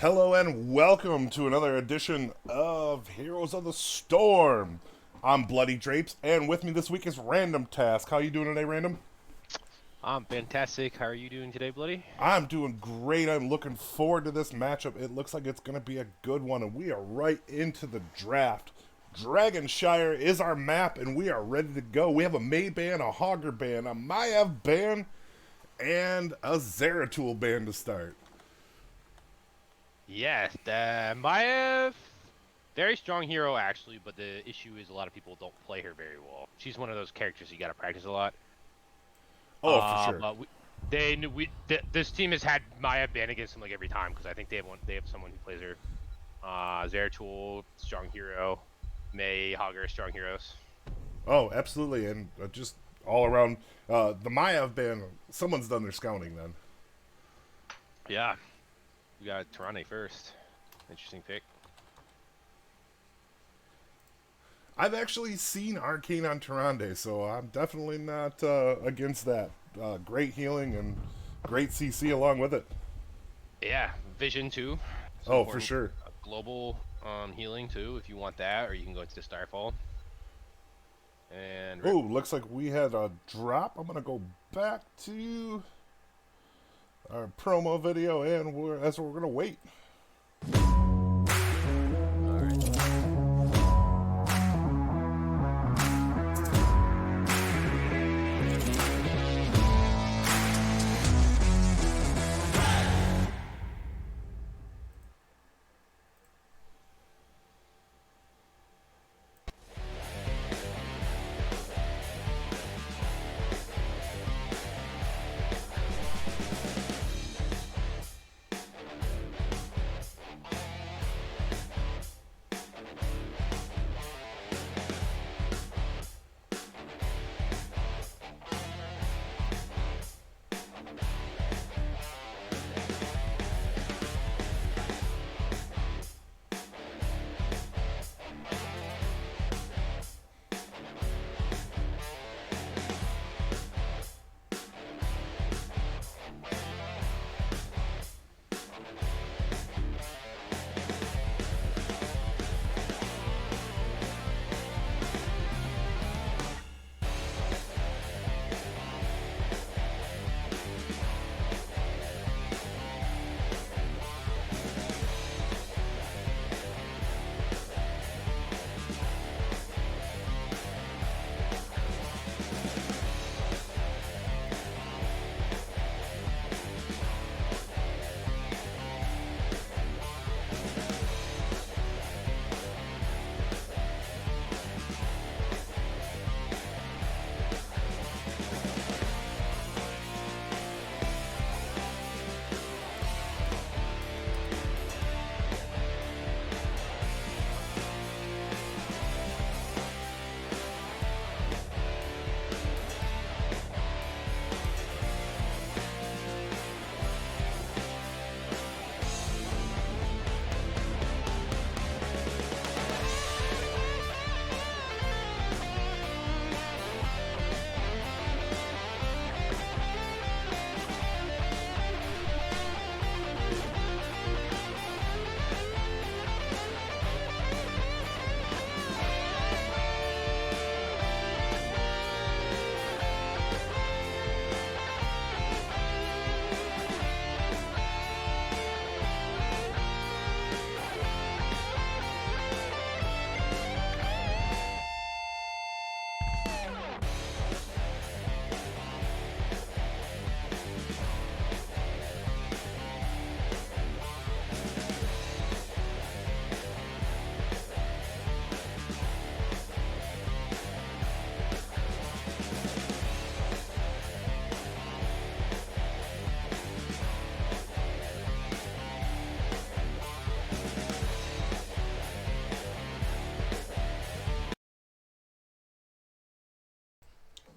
Hello and welcome to another edition of Heroes of the Storm. I'm Bloody Drapes, and with me this week is Random Task. How you doing today, Random? I'm fantastic. How are you doing today, Bloody? I'm doing great. I'm looking forward to this matchup. It looks like it's going to be a good one, and we are right into the draft. Dragonshire is our map, and we are ready to go. We have a May ban, a Hogger ban, a Maiev ban, and a Zeratul ban to start. Yeah, Maya, very strong hero actually, but the issue is a lot of people don't play her very well. She's one of those characters you got to practice a lot. Oh, for sure. But this team has had Maya ban against them like every time because I think they have someone who plays her. Zeratul, strong hero. May Hogger, strong heroes. Oh, absolutely, and just all around the Maiev ban. Someone's done their scouting then. Yeah, we got Tarane first. Interesting pick. I've actually seen Arcane on Tyrande, so I'm definitely not against that. Great healing and great CC along with it. Yeah, Vision too. It's Oh, for important. sure. Global healing too, if you want that, or you can go into Starfall. And Oh, looks like we had a drop. I'm gonna go back to our promo video, and we're gonna wait. all right.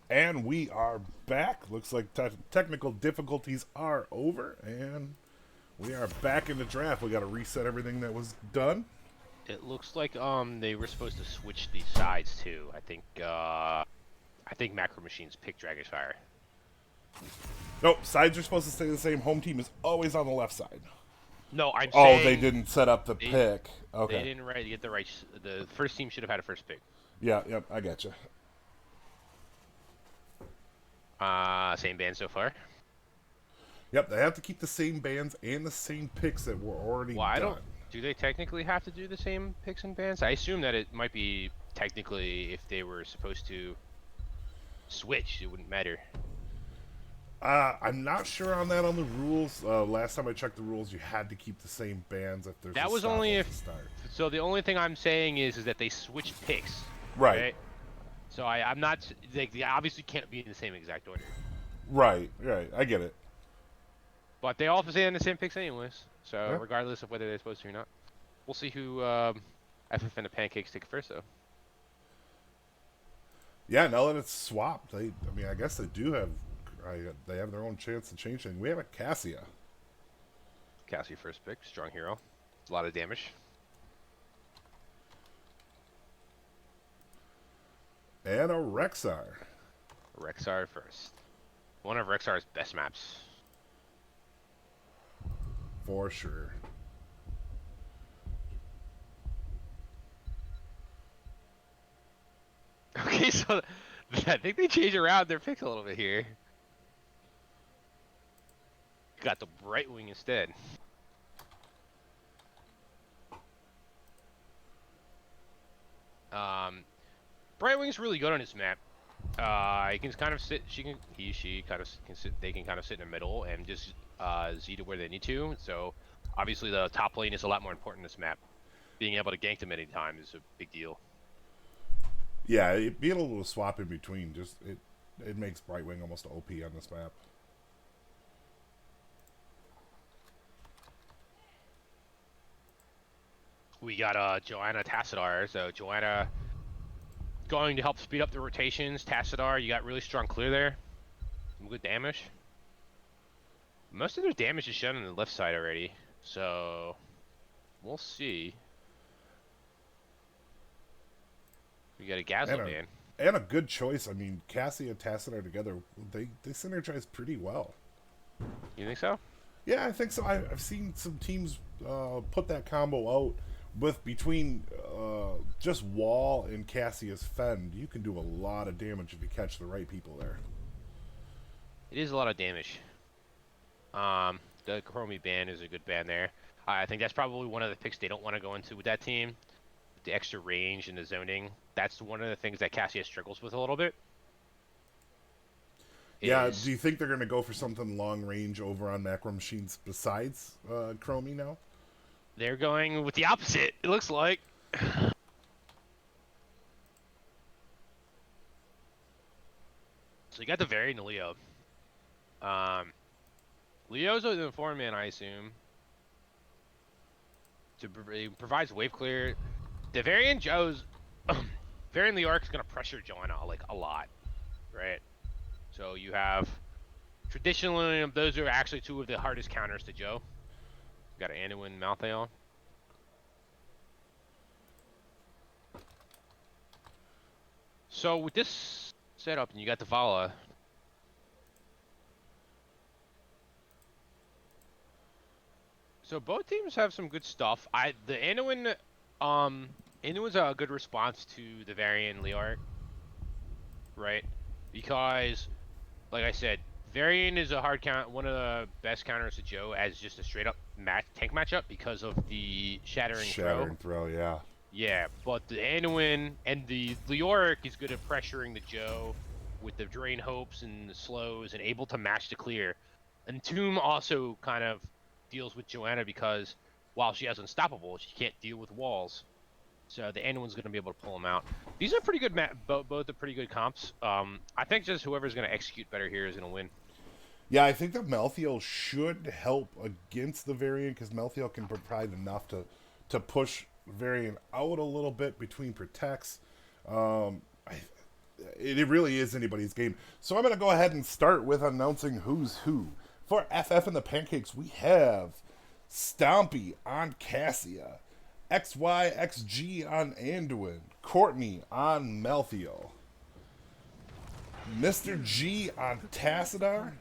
And we are back. Looks like technical difficulties are over, and we are back in the draft. We got to reset everything that was done. It looks like they were supposed to switch the sides too. I think Macro Machines picked Dragonfire. Nope, sides are supposed to stay the same. Home team is always on the left side. No, I'm Oh, they saying didn't set up the they pick. they Okay. didn't get the right. The first team should have had a first pick. Yeah, yep, I getcha. Same band so far. Yep, they have to keep the same bands and the same picks that were already Well, I don't. done. Do they technically have to do the same picks and bands? I assume that it might be technically if they were supposed to switch, it wouldn't matter. I'm not sure on that on the rules. Last time I checked the rules, you had to keep the same bands if there's a That was stop only at if. the start. So the only thing I'm saying is that they switched picks, Right, right? So I'm not like they obviously can't be in the same exact order, right. I get it. but they all stay in the same picks anyways. So Yeah, regardless of whether they're supposed to or not, we'll see who FF and the Pancakes take first though. yeah. Now that it's swapped, I mean, I guess they do have. They have their own chance to change things. We have a Cassia Cassie first pick, strong hero, a lot of damage. and a Rexar. Rexar first. One of Rexar's best maps. For sure. Okay, so I think they changed around their picks a little bit here. Got the Brightwing instead. Brightwing's really good on this map. He can kind of sit. She kind of can sit. They can kind of sit in the middle and just Z to where they need to. So obviously the top lane is a lot more important in this map. Being able to gank them at any time is a big deal. Yeah, being able to swap in between it makes Brightwing almost OP on this map. We got Joanna Tassadar. So Joanna going to help speed up the rotations. Tassadar, you got really strong clear there. Some good damage. Most of their damage is shown on the left side already. So we'll see. We got a Gazel man. And a good choice. I mean, Cassie and Tassadar together, they synergize pretty well. You think so? Yeah, I think so. I've seen some teams put that combo out with between just Wall and Cassius Fend. You can do a lot of damage if you catch the right people there. It is a lot of damage. The Chromie band is a good band there. I think that's probably one of the picks they don't want to go into with that team. The extra range and the zoning. That's one of the things that Cassius struggles with a little bit. Yeah, do you think they're going to go for something long range over on macro machines besides Chromie now? They're going with the opposite, it looks like. So you got the Varian and Leo. Leo's the 4-man, I assume. He provides wave clear. The Varian Joe's Varian Leorc's gonna pressure Joanna like a lot, right? So you have traditionally those are actually two of the hardest counters to Joe. You got an Anduin Malthael. So with this setup, and you got the Vala. So both teams have some good stuff. The Anduin, Anduin's a good response to the Varian Leorc, right? Because, like I said, Varian is a hard count, one of the best counters to Joe as just a straight up tank matchup because of the shattering throw. Yeah. Yeah, but the Anduin and the Leoric is good at pressuring the Joe with the drain hopes and the slows and able to match the clear. And Tomb also kind of deals with Joanna because while she has Unstoppable, she can't deal with walls. So the Anduin's going to be able to pull them out. These are pretty good both are pretty good comps. I think just whoever's going to execute better here is going to win. Yeah, I think that Malthael should help against the Varian because Malthael can provide enough to push Varian out a little bit between protects. It really is anybody's game. So I'm going to go ahead and start with announcing who's who. For FF and the Pancakes, we have Stompy on Cassia, XYXG on Anduin, Courtney on Malthael, Mr. G on Tassadar,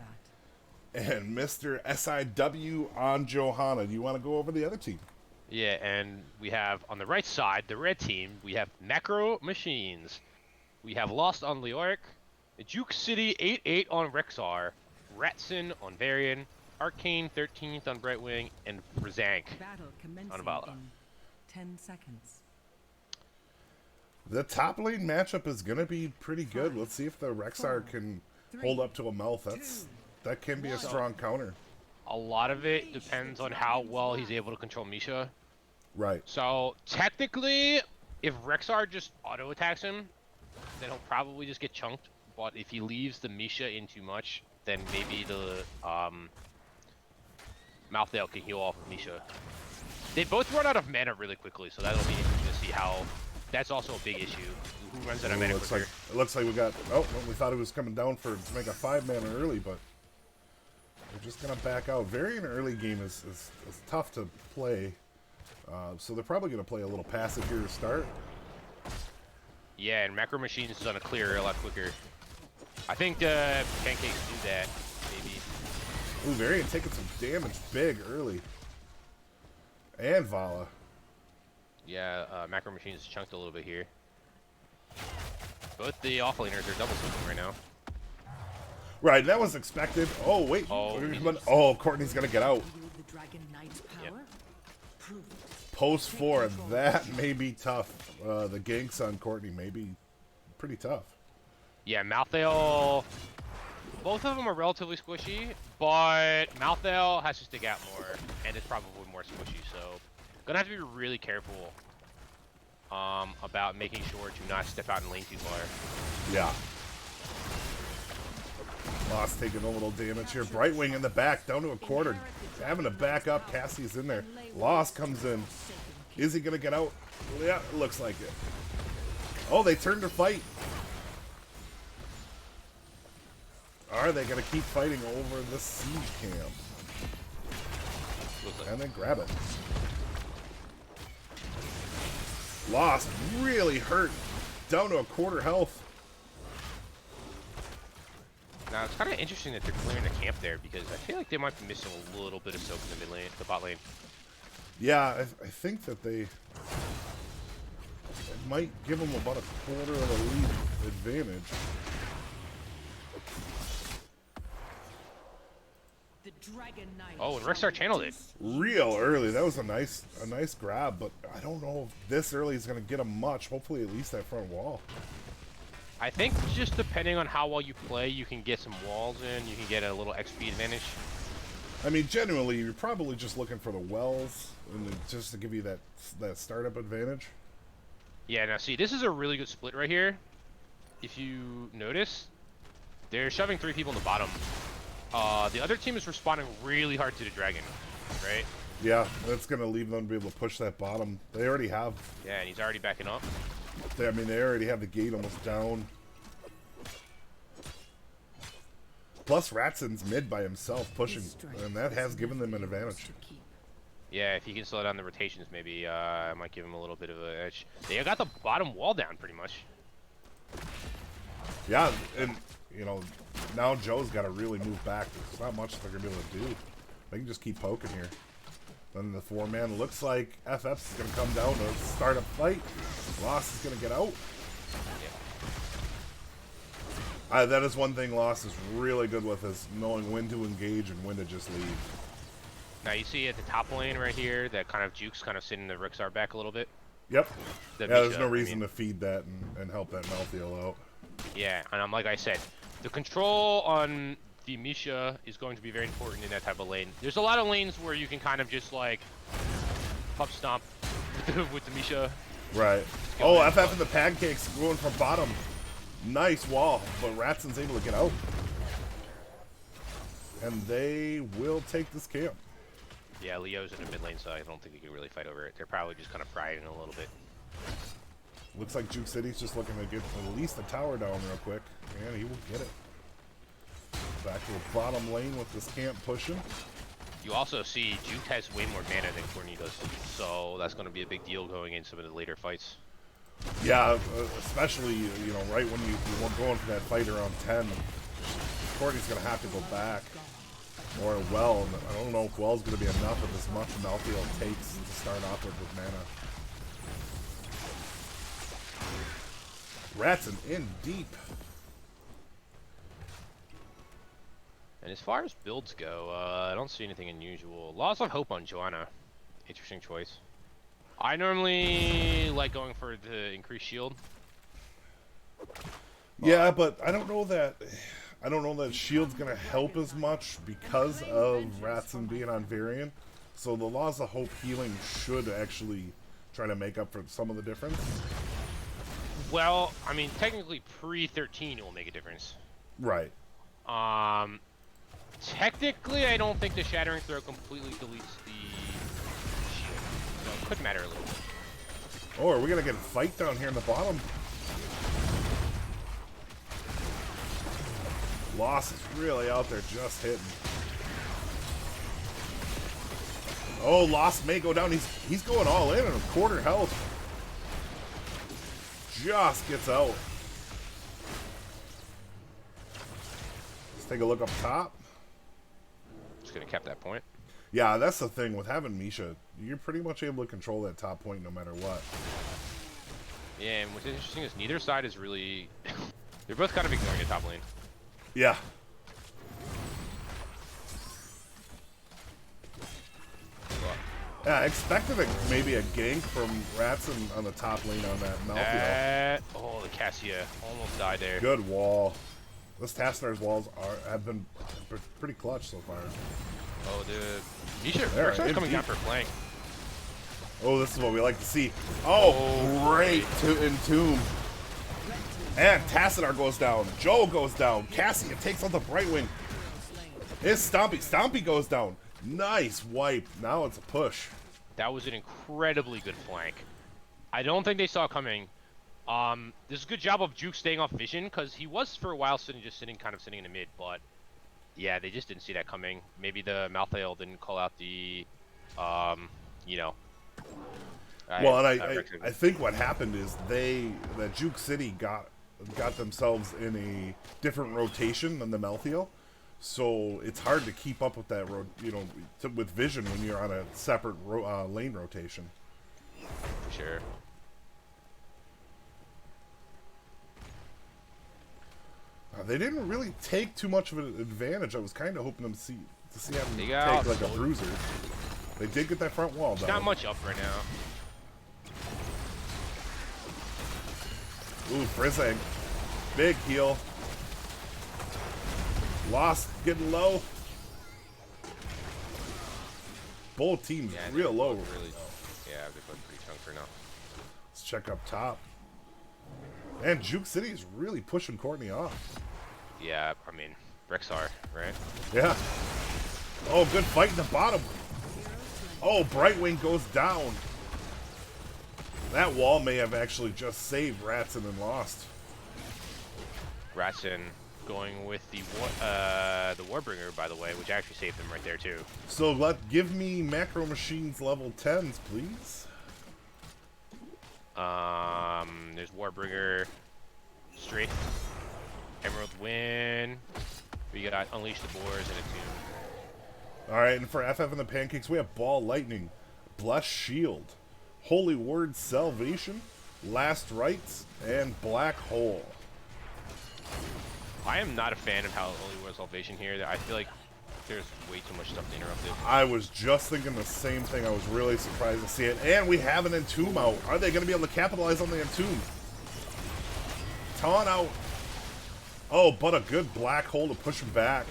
and Mr. SIW on Johanna. Do you want to go over the other team? Yeah, and we have on the right side, the red team, we have Macro Machines. We have Lost on Leoric, Juke City 8-8 on Rexar, Ratson on Varian, Arcane 13th on Brightwing, and Brzank on Vala. 10 seconds. The top lane matchup is going to be pretty good. Let's see if the Rexar can hold up to a mouth. That can be a strong counter. A lot of it depends on how well he's able to control Misha. Right. So technically, if Rexar just auto attacks him, then he'll probably just get chunked. But if he leaves the Misha in too much, then maybe the Malthael can heal off of Misha. They both run out of mana really quickly, so that'll be interesting to see how. That's also a big issue. Who runs out of mana quicker? It looks like we got. Oh, we thought it was coming down to make a 5-mana early, but we're just gonna back out. Varian early game is tough to play, so they're probably gonna play a little passive here to start. Yeah, and Macro Machines is on a clear a lot quicker. I think the Pancakes do that, maybe. Ooh, Varian taking some damage big early. And Vala. Yeah, Macro Machines chunked a little bit here. Both the offlaners are double swinging right now. Right, that was expected. Oh, wait. Oh, Courtney's going to get out. Yep. Post 4, that may be tough. The ganks on Courtney may be pretty tough. Yeah, Malthael. Both of them are relatively squishy, but Malthael has to stick out more, and it's probably more squishy. So, gonna have to be really careful about making sure to not step out in lane too far. Yeah. Lost taking a little damage here. Brightwing in the back, down to a quarter. Having to back up. Cassie's in there. Lost comes in. Is he gonna get out? Yeah, it looks like it. Oh, they turned to fight. Are they going to keep fighting over the siege camp? And then grab it. Lost, really hurt. Down to a quarter health. Now, it's kind of interesting that they're clearing the camp there because I feel like they might be missing a little bit of soak in the mid lane, the bot lane. Yeah, I think that it might give them about a quarter of a lead advantage. Oh, and Rexar channeled it. Real early. That was a nice grab, but I don't know if this early is going to get him much. Hopefully at least that front wall. I think just depending on how well you play, you can get some walls in. You can get a little XP advantage. I mean, genuinely, you're probably just looking for the wells and just to give you that startup advantage. Yeah, now see, this is a really good split right here. If you notice, they're shoving 3 people in the bottom. The other team is responding really hard to the dragon, right? Yeah, that's going to leave them to be able to push that bottom. They already have. Yeah, and he's already backing up. I mean, they already have the gate almost down. Plus, Ratson's mid by himself pushing, and that has given them an advantage. Yeah, if he can slow down the rotations, maybe I might give him a little bit of an edge. They got the bottom wall down pretty much. Yeah, and, you know, now Joe's got to really move back. There's not much they're going to be able to do. They can just keep poking here. Then the 4-man looks like FF's is going to come down to start a fight. Lost is going to get out. Yeah. That is one thing Lost is really good with, is knowing when to engage and when to just leave. Now you see at the top lane right here that kind of Juke's kind of sitting the Rexar back a little bit. Yep. The there's Misha, no reason to feed that and help that Malthael out. Yeah, and like I said, the control on the Misha is going to be very important in that type of lane. There's a lot of lanes where you can kind of just like pup stomp with the Misha. Right. Oh, FF and the Pancakes going for bottom. Nice wall, but Ratson's able to get out. And they will take this camp. Yeah, Leo's in the mid lane, so I don't think he can really fight over it. They're probably just kind of frying a little bit. Looks like Juke City's just looking to get at least a tower down real quick. And he will get it. Back to the bottom lane with this camp pushing. You also see Juke has way more mana than Courtney does, so that's going to be a big deal going in some of the later fights. Yeah, especially, you know, right when you were going for that fight around 10, Courtney's going to have to go back. Or well. I don't know if well's going to be enough of as much Malthael takes to start off with mana. Ratson in deep. And as far as builds go, I don't see anything unusual. Lots of hope on Joanna. Interesting choice. I normally like going for the increased shield. Yeah, but I don't know that shield's gonna help as much because of Ratson being on Varian. So the Laws of Hope healing should actually try to make up for some of the difference. Well, I mean, technically pre-13 it will make a difference. Right. Technically, I don't think the Shattering Throw completely deletes the shield. So it could matter a little bit. Oh, are we gonna get a fight down here in the bottom? Loss is really out there just hitting. Oh, Lost may go down. He's going all in on a quarter health. Just gets out. Let's take a look up top. Just gonna cap that point. Yeah, that's the thing with having Misha. You're pretty much able to control that top point no matter what. Yeah, and what's interesting is neither side is really... They're both kind of ignoring the top lane. Yeah. Yeah, I expected maybe a gank from Ratson on the top lane on that Malthael. Oh, the Cassia almost died there. Good wall. This Tassinar's walls have been pretty clutch so far. Oh, the Misha There, Rexar's coming down for flank. Oh, this is what we like to see. Oh, great Entomb. And Tassinar goes down. Joe goes down. Cassia takes on the Brightwing. It's Stompy. Stompy goes down. Nice wipe. Now it's a push. That was an incredibly good flank. I don't think they saw it coming. This is a good job of Juke staying off vision, because he was for a while sitting in the mid, but yeah, they just didn't see that coming. Maybe the Malthael didn't call out the, you know. Well, and I think what happened is that Juke City got themselves in a different rotation than the Malthael. So it's hard to keep up with that, with vision when you're on a separate lane rotation. For sure. They didn't really take too much of an advantage. I was kind of hoping to see them take like a bruiser. They did get that front wall down. There's not much up right now. Ooh, Frizzing. Big heal. Lost, getting low. Both teams real low. Really, yeah, they're both pretty chunk for now. Let's check up top. And Juke City is really pushing Courtney off. Yeah, I mean, Rexar, right? Yeah. Oh, good fight in the bottom. Oh, Brightwing goes down. That wall may have actually just saved Ratson and Lost. Ratson going with the Warbringer, by the way, which actually saved them right there too. So give me Macro Machines level 10s, please. There's Warbringer, Strafe, Emerald Wind. We got Unleash the Boars and a Tomb. All right, and for FF and the Pancakes, we have Ball Lightning, Bless Shield, Holy Word Salvation, Last Rites, and Black Hole. I am not a fan of how Holy Word Salvation here. I feel like there's way too much stuff to interrupt it. I was just thinking the same thing. I was really surprised to see it. And we have an Entomb out. Are they going to be able to capitalize on the Entomb? Taunt out. Oh, but a good Black Hole to push him back.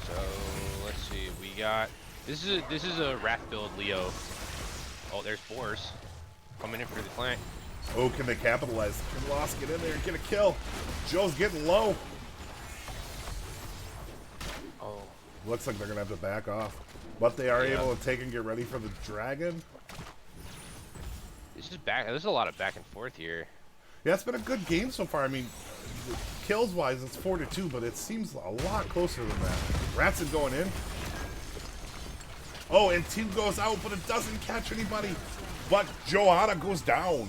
So let's see. We got this is a Wrath build Leo. Oh, there's Boars coming in for the flank. Oh, can they capitalize? Can Lost get in there and get a kill? Joe's getting low. Oh. Looks like they're going to have to back off. But they are able to take and get ready for the dragon. There's a lot of back and forth here. Yeah, it's been a good game so far. I mean, kills-wise, it's 4-2, but it seems a lot closer than that. Ratson going in. Oh, and Team goes out, but it doesn't catch anybody. But Joanna goes down.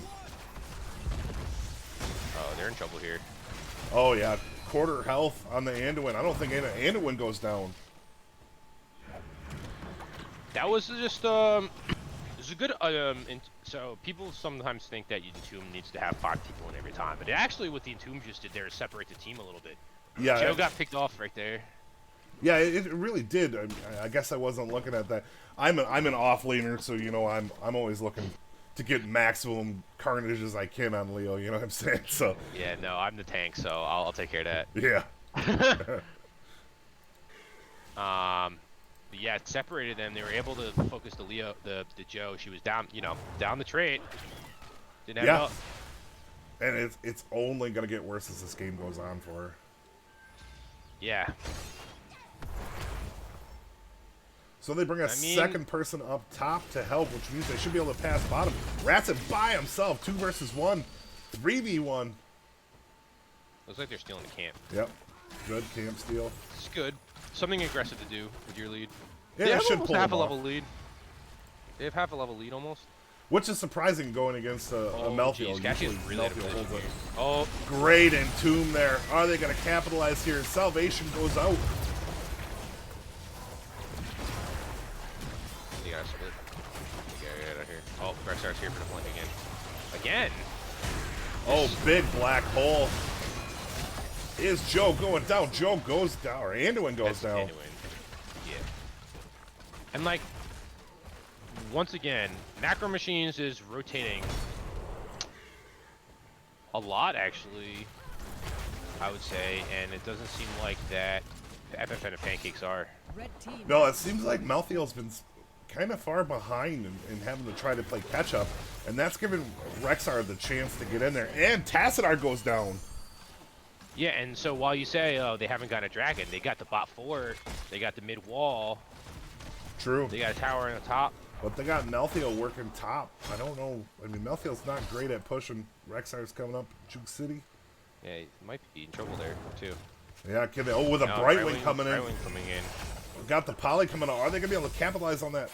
they're in trouble here. Oh, yeah. Quarter health on the Anduin. I don't think Anduin goes down. That was just it's a good so people sometimes think that Entomb needs to have 5 people in every time, but actually what the Entomb just did there is separate the team a little bit. Yeah. Joe got picked off right there. Yeah, it really did. I guess I wasn't looking at that. I'm an off laner, so you know I'm always looking to get maximum carnage as I can on Leo. You know what I'm saying? So Yeah, no, I'm the tank, so I'll take care of that. yeah. But yeah, it separated them. They were able to focus the Joe. She was down, down the trait. Didn't have Yeah. help. And it's only gonna get worse as this game goes on for her. Yeah. So they bring a second person up top to help, which means they should be able to pass bottom. Ratson by himself, 2 versus 1, 3v1. Looks like they're stealing the camp. Yep, good camp steal. It's good. Something aggressive to do with your lead. Yeah, they it have should almost pull half a them off. level lead. They have half a level lead almost. Which is surprising going against a Melfield. Cassie is Usually really Melfield holds it. Oh, Great Entomb there. Are they going to capitalize here? Salvation goes out. you gotta split. Get out of here. Oh, Rexar's here for the flank again. Again. Oh, big black hole. Is Joe going down? Joe goes down, or Anduin goes down. Anduin. Yeah. And like, once again, Macro Machines is rotating a lot, actually, I would say, and it doesn't seem like that the FFN and Pancakes are. Red team. No, it seems like Melfield's been kind of far behind and having to try to play catch up, and that's given Rexar the chance to get in there. And Tassadar goes down. Yeah, and so while you say, oh, they haven't got a dragon, they got the bot fort, they got the mid wall, True. they got a tower on the top. But they got Melfield working top. I don't know. I mean, Melfield's not great at pushing. Rexar's coming up. Juke City. Yeah, he might be in trouble there, too. Yeah, kid. Oh, with a No, Brightwing coming in. Brightwing coming in. Got the Poly coming on. Are they going to be able to capitalize on that?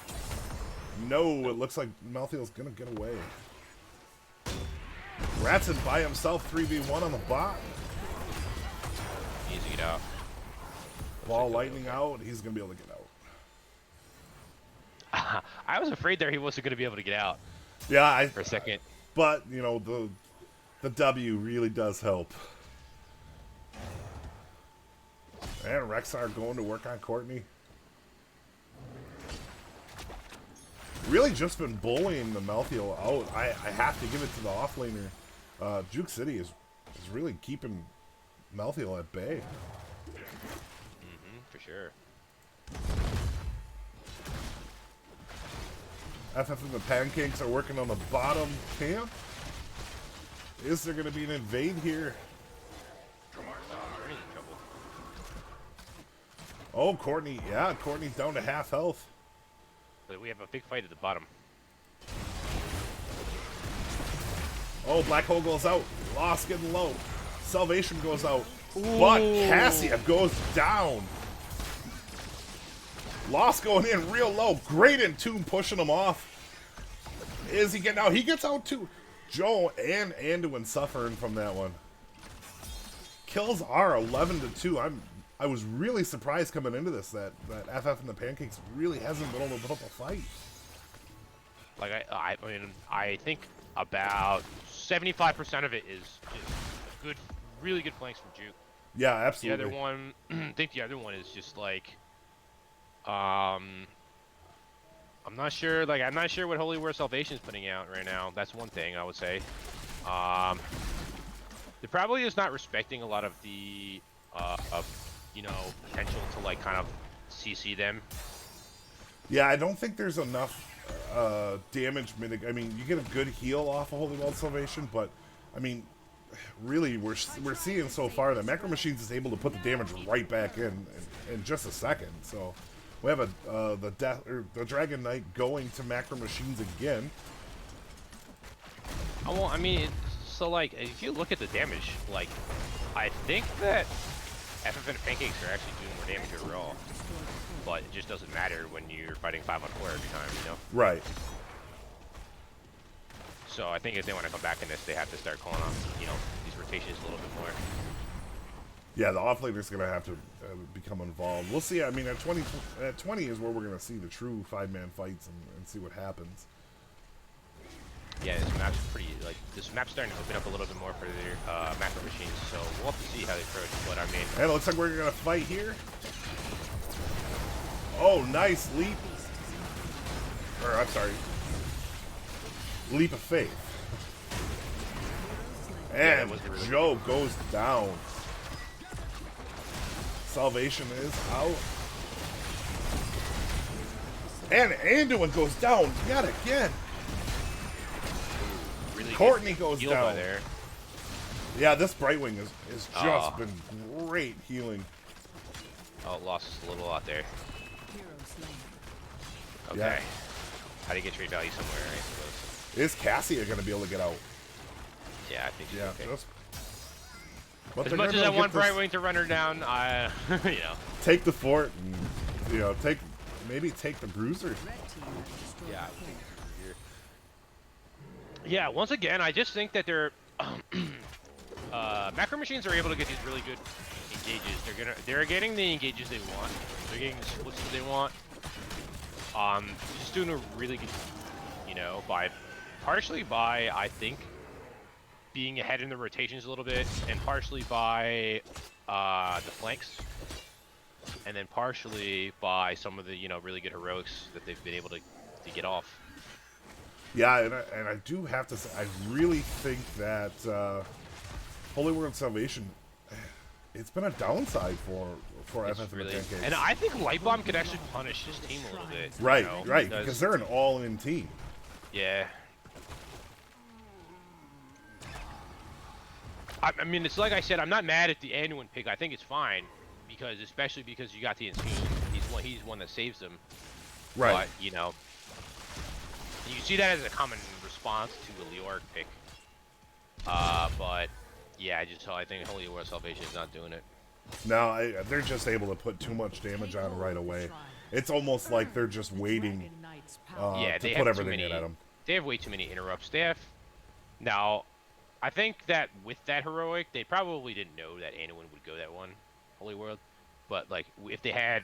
No, it looks like Melfield's going to get away. Ratson by himself, 3v1 on the bot. Easy to get out. Ball lightning out. He's going to be able to get out. I was afraid there he wasn't going to be able to get out Yeah, for a second. But, you know, the W really does help. And Rexar going to work on Courtney. Really just been bullying the Melfield out. I have to give it to the offlaner. Juke City is really keeping Melfield at bay. For sure. FF and the Pancakes are working on the bottom camp. Is there going to be an invade here? They're in trouble. Oh, Courtney. Yeah, Courtney's down to half health. But we have a big fight at the bottom. Oh, Black Hole goes out. Lost getting low. Salvation goes out. But Cassia goes down. Lost going in real low. Great Entomb pushing him off. Is he getting out? He gets out too. Joe and Anduin suffering from that one. Kills are 11-2. I was really surprised coming into this that FF and the Pancakes really hasn't been able to put up a fight. Like I mean, I think about 75% of it is good, really good flanks from Juke. Yeah, absolutely. The other one, I think the other one is just like, I'm not sure. Like, I'm not sure what Holy War Salvation is putting out right now. That's one thing I would say. They're probably just not respecting a lot of the, potential to like kind of CC them. Yeah, I don't think there's enough damage I mean, you get a good heal off of Holy World Salvation, but I mean, really, we're seeing so far that Macro Machines is able to put the damage right back in just a second. So we have the Dragon Knight going to Macro Machines again. Oh, well, I mean, so like if you look at the damage, like I think that FF and Pancakes are actually doing more damage overall, but it just doesn't matter when you're fighting 5-on-4 every time, you know? Right. So I think if they want to come back in this, they have to start calling on, you know, these rotations a little bit more. Yeah, the offlaner's going to have to become involved. We'll see. I mean, at 20 is where we're going to see the true 5-man fights and see what happens. Yeah, this map's pretty, like, this map's starting to open up a little bit more for their macro machines, so we'll have to see how they approach, but I mean... And it looks like we're going to fight here. Oh, nice leap. Or, I'm sorry. Leap of faith. And really Joe goes down. Salvation is out. And Anduin goes down yet again. Really Courtney good goes heal down. by there. Yeah, this Brightwing has just been great healing. Oh, lost a little out there. Hero slain. Okay. Yeah. How do you get trade value somewhere, I suppose? Is Cassia going to be able to get out? Yeah, I think she's Yeah, okay. just... But As they're much gonna as I get want this- Brightwing to run her down, I, you know. Take the fort and, you know, maybe take the bruiser. Red team has destroyed Yeah, the fort. Yeah, once again, I just think that they're macro machines are able to get these really good engages. They're getting the engages they want. They're getting the splits that they want. Just doing a really good, you know, partially by I think being ahead in the rotations a little bit, and partially by the flanks, and then partially by some of the, you know, really good heroics that they've been able to get off. Yeah, and I do have to say, I really think that Holy World Salvation, it's been a downside for It's FF really, and the Pancakes. and I think Light Bomb could actually punish this team a little bit. you Right, know, right, because they're an all-in team. Yeah. I mean, it's like I said, I'm not mad at the Anduin pick. I think it's fine, because especially because you got the Entombed. He's one that saves them. Right. But, you know, you see that as a common response to the Leoric pick. But yeah, I think Holy War Salvation is not doing it. No, they're just able to put too much damage on right away. It's almost like they're just waiting Yeah, to they put have too everything many- in at them. They have way too many interrupts. Now, I think that with that heroic, they probably didn't know that Anduin would go that one, Holy World. But like, if they had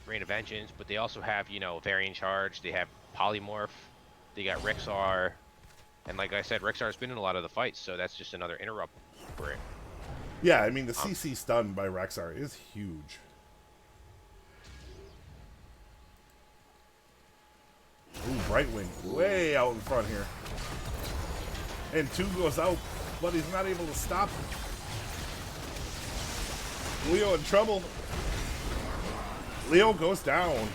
Rain of Vengeance, but they also have, you know, Variant Charge, they have Polymorph, they got Rexar, and like I said, Rexar's been in a lot of the fights, so that's just another interrupt for it. Yeah, I mean, the CC stun by Rexar is huge. Ooh, Brightwing, way out in front here. And 2 goes out, but he's not able to stop. Leo in trouble. Leo goes down.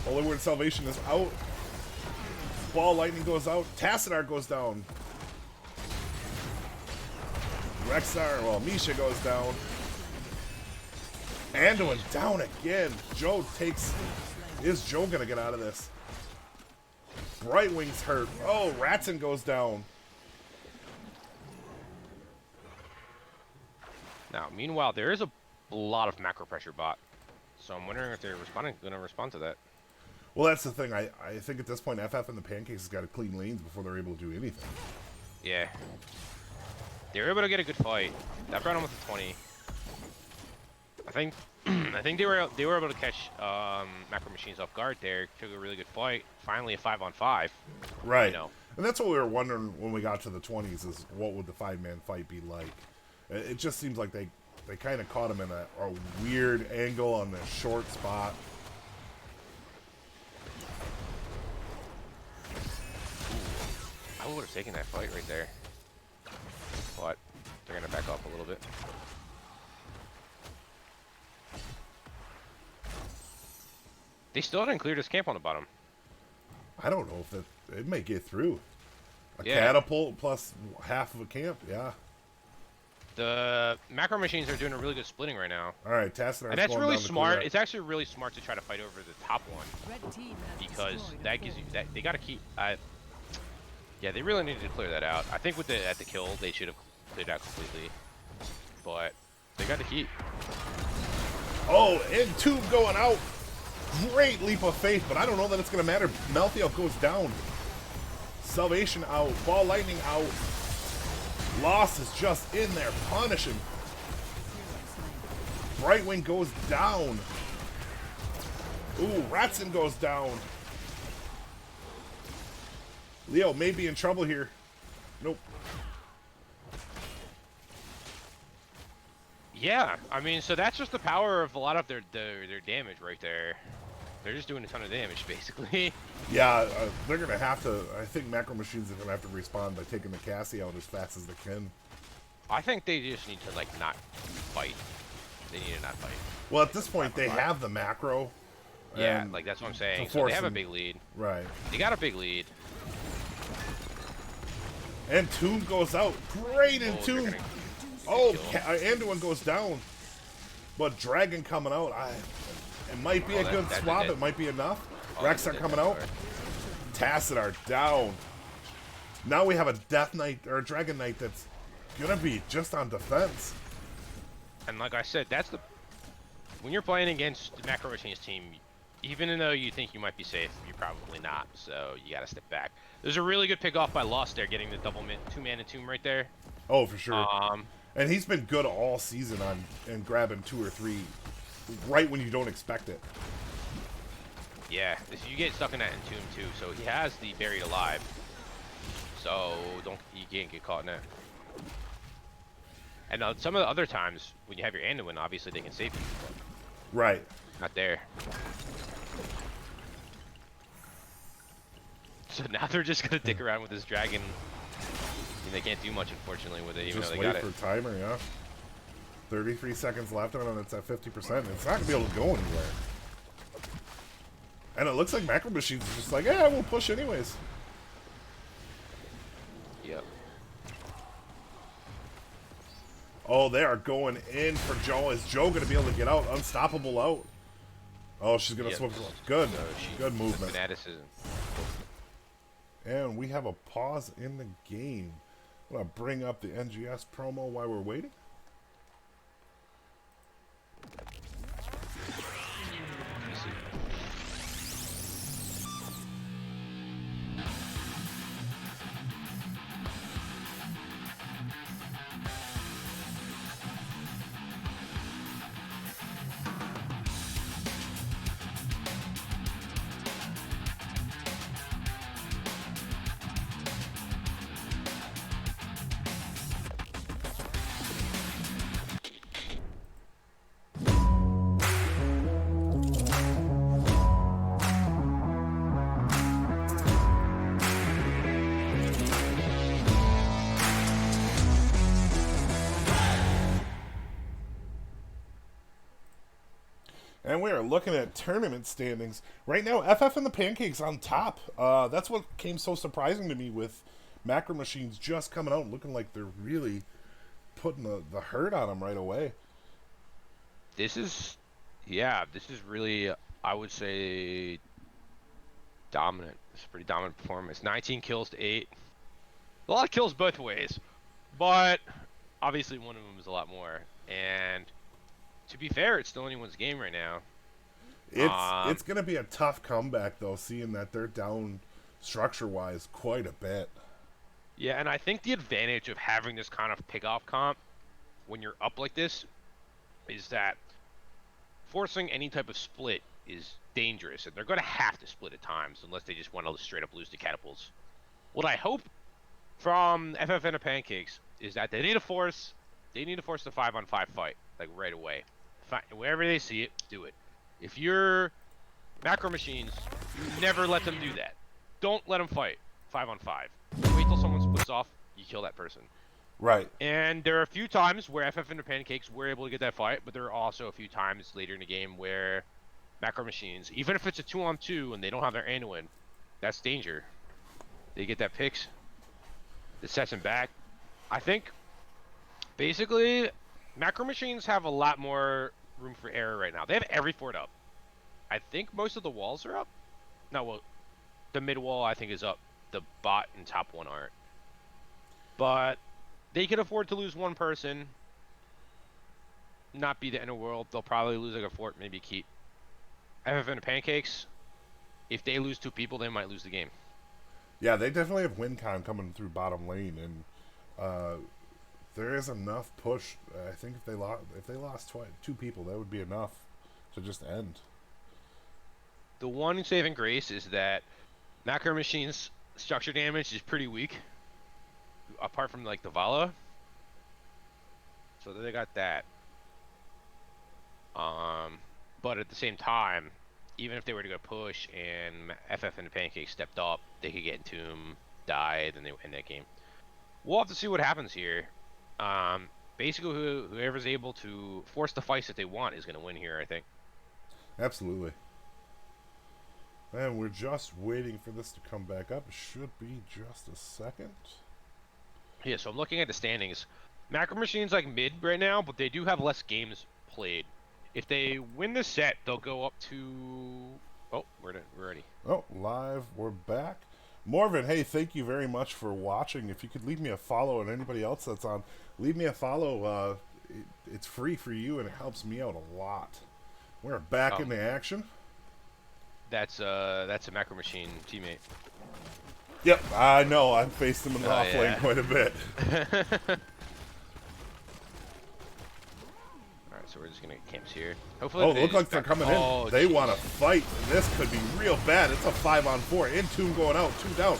Holy Word Salvation is out. Ball Lightning goes out. Tassadar goes down. Rexar, well, Misha goes down. Anduin down again. Joe takes... Is Joe going to get out of this? Brightwing's hurt. Oh, Ratson goes down. Now, meanwhile, there is a lot of macro pressure bot, so I'm wondering if they're going to respond to that. Well, that's the thing. I think at this point, FF and the Pancakes has got to clean lanes before they're able to do anything. Yeah. They were able to get a good fight. That brought them with a 20. I think they were able to catch macro machines off guard there. Took a really good fight. Finally, a 5-on-5. Right. You know. And that's what we were wondering when we got to the 20s is what would the 5-man fight be like? It just seems like they kind of caught him in a weird angle on the short spot. I would have taken that fight right there. But they're going to back off a little bit. They still didn't clear this camp on the bottom. I don't know if it may get through. A Yeah. catapult plus half of a camp, yeah. The macro machines are doing a really good splitting right now. All right, Tassadar. And that's really smart. It's actually really smart to try to fight over the top one, Red team has because destroyed a that gives you fort. that they got to keep. Yeah, they really needed to clear that out. I think with at the kill, they should have cleared out completely, but they got to keep. Oh, and Tube going out. Great leap of faith, but I don't know that it's going to matter. Malthael goes down. Salvation out. Ball lightning out. Lost is just in there punishing. Brightwing goes down. Ooh, Ratson goes down. Leo may be in trouble here. Nope. Yeah, I mean, so that's just the power of a lot of their damage right there. They're just doing a ton of damage, basically. Yeah, they're going to have to... I think Macro Machines are going to have to respond by taking the Cassie out as fast as they can. I think they just need to, like, not fight. They need to not fight. Well, at this point, they have the Macro. Yeah, like, that's what I'm saying. So they have a big lead. Right. They got a big lead. And Tomb goes out. Great Entomb. Oh, Anduin goes down. But Dragon coming out. It might be a good swap. It might be enough. Rexar coming out. Tassadar down. Now we have a Death Knight or a Dragon Knight that's gonna be just on defense. And like I said, that's the when you're playing against the Macro Machines team, even though you think you might be safe, you're probably not. So you gotta step back. There's a really good pick off by Lost there, getting the double two-man Entomb right there. Oh, for sure. And he's been good all season on and grabbing 2 or 3 right when you don't expect it. Yeah, you get stuck in that Entomb too. So he has the Buried Alive. So you can't get caught in there. And some of the other times when you have your Anduin, obviously they can save you. Right. Not there. So now they're just gonna dick around with this dragon. I mean, they can't do much, unfortunately, with it, even though they got it. Just wait for timer, yeah. 33 seconds left on it, it's at 50%. It's not gonna be able to go anywhere. And it looks like Macro Machines is just like, yeah, we'll push anyways. Yep. Oh, they are going in for Joe. Is Joe going to be able to get out? Unstoppable out. Oh, she's going to swim. Good. Good movement. Fanaticism. And we have a pause in the game. I'm going to bring up the NGS promo while we're waiting. And we are looking at tournament standings. Right now, FF and the Pancakes on top. That's what came so surprising to me with Macro Machines just coming out and looking like they're really putting the hurt on them right away. This is really, I would say, dominant. It's a pretty dominant performance. 19 kills to 8. A lot of kills both ways, but obviously one of them is a lot more. And to be fair, it's still anyone's game right now. It's going to be a tough comeback, though, seeing that they're down structure-wise quite a bit. Yeah, and I think the advantage of having this kind of pick-off comp when you're up like this is that forcing any type of split is dangerous, and they're going to have to split at times unless they just want to straight up lose to catapults. What I hope from FF and the Pancakes is that they need to force the 5-on-5 fight, like right away. Wherever they see it, do it. If you're Macro Machines, you never let them do that. Don't let them fight 5-on-5. Wait till someone splits off, you kill that person. Right. And there are a few times where FF and the Pancakes were able to get that fight, but there are also a few times later in the game where Macro Machines, even if it's a 2-on-2 and they don't have their Anduin, that's danger. They get that picks, that sets them back. I think, basically, Macro Machines have a lot more room for error right now. They have every fort up. I think most of the walls are up. No, well, the mid wall I think is up. The bot and top one aren't. But they can afford to lose one person. Not be the end of the world. They'll probably lose like a fort, maybe keep. FF and the Pancakes, if they lose 2 people, they might lose the game. Yeah, they definitely have WinCon coming through bottom lane, and there is enough push. I think if they lost two people, that would be enough to just end. The one saving grace is that Macro Machine's structure damage is pretty weak, apart from like the Vala. So they got that. But at the same time, even if they were to go push and FF and the Pancakes stepped up, they could get Entomb, die, then they win that game. We'll have to see what happens here. Basically, whoever's able to force the fights that they want is going to win here, I think. Absolutely. And we're just waiting for this to come back up. It should be just a second. Yeah, so I'm looking at the standings. Macro Machine's like mid right now, but they do have less games played. If they win this set, they'll go up to... Oh, we're ready. Oh, live. We're back. Morven, hey, thank you very much for watching. If you could leave me a follow, and anybody else that's on, leave me a follow. It's free for you, and it helps me out a lot. We're back into action. That's a Macro Machine teammate. Yep, I know. I've faced him in the off lane yeah. quite a bit. Alright, so we're just gonna get camps here. Hopefully Oh, look like they're coming in. They geez. want to fight. This could be real bad. It's a 5-on-4. Entomb going out. 2 down.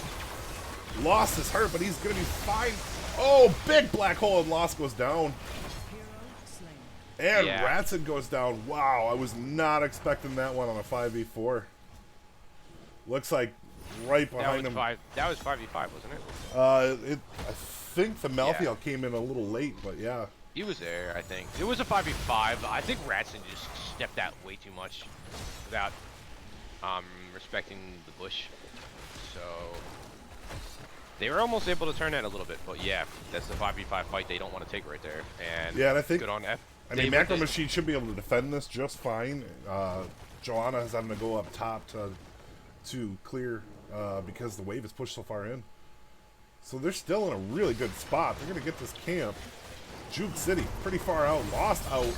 Lost is hurt, but he's going to be fine. Oh, big black hole, and Lost goes down. And Yeah. Ratson goes down. Wow, I was not expecting that one on a 5v4. Looks like right behind him. That was 5v5, wasn't it? I think the Malthael came in a little late, but yeah. He was there, I think. It was a 5v5. I think Ratson just stepped out way too much without respecting the bush. So they were almost able to turn that a little bit, but yeah, that's the 5v5 fight they don't want to take right there. And yeah, and I think good on F. I mean, Macro Machine should be able to defend this just fine. Joanna is having to go up top to clear because the wave is pushed so far in. So they're still in a really good spot. They're going to get this camp. Juke City, pretty far out. Lost out.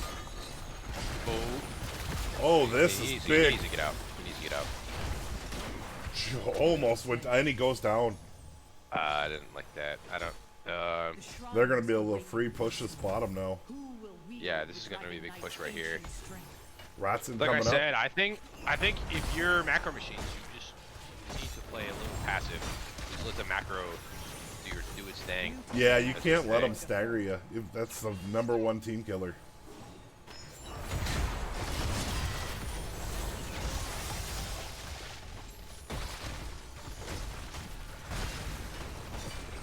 Oh, this is big. He needs to get out. He needs to get out. Almost went, and he goes down. I didn't like that. I don't. They're going to be able to free push this bottom now. Yeah, this is going to be a big push right here. Ratson Like I coming said, up. I think if you're Macro Machines, you just need to play a little passive. Just let the macro do its thing. Yeah, you can't let them stagger you. That's the #1 team killer.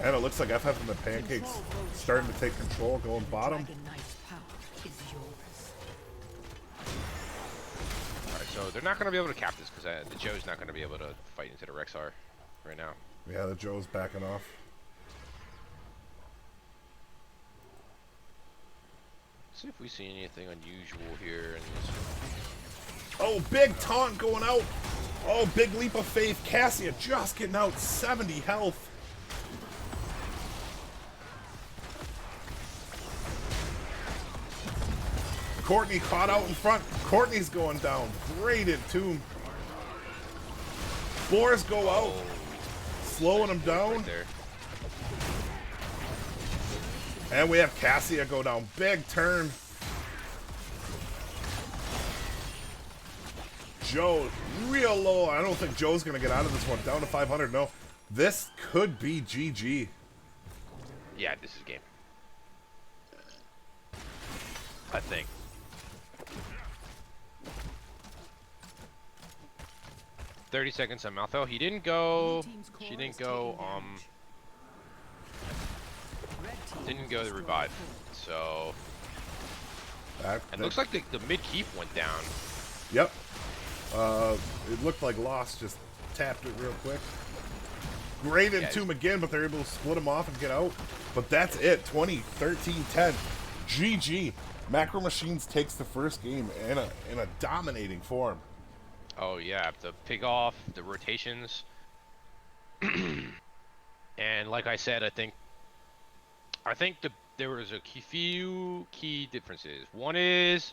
And it looks like FF and the Pancakes starting to take control, going bottom. Alright, so they're not going to be able to cap this because the Joe's not going to be able to fight into the Rexar right now. Yeah, the Joe's backing off. Let's see if we see anything unusual here. Oh, big taunt going out. Oh, big leap of faith. Cassia just getting out 70 health. Courtney caught out in front. Courtney's going down. Great Entomb. Boars go out. Slowing him down. Right there. And we have Cassia go down. Big turn. Joe, real low. I don't think Joe's going to get out of this one. Down to 500. No. This could be GG. Yeah, this is game. I think. $30 on Malthael. He didn't go. She didn't go. Didn't go to revive. So. It looks like the mid keep went down. Yep. It looked like Lost just tapped it real quick. Great Entomb again, but they're able to split him off and get out. But that's it. 20, 13, 10. GG. Macro Machines takes the first game in a dominating form. Oh yeah, the pick off, the rotations. And like I said, I think there was a few key differences. One is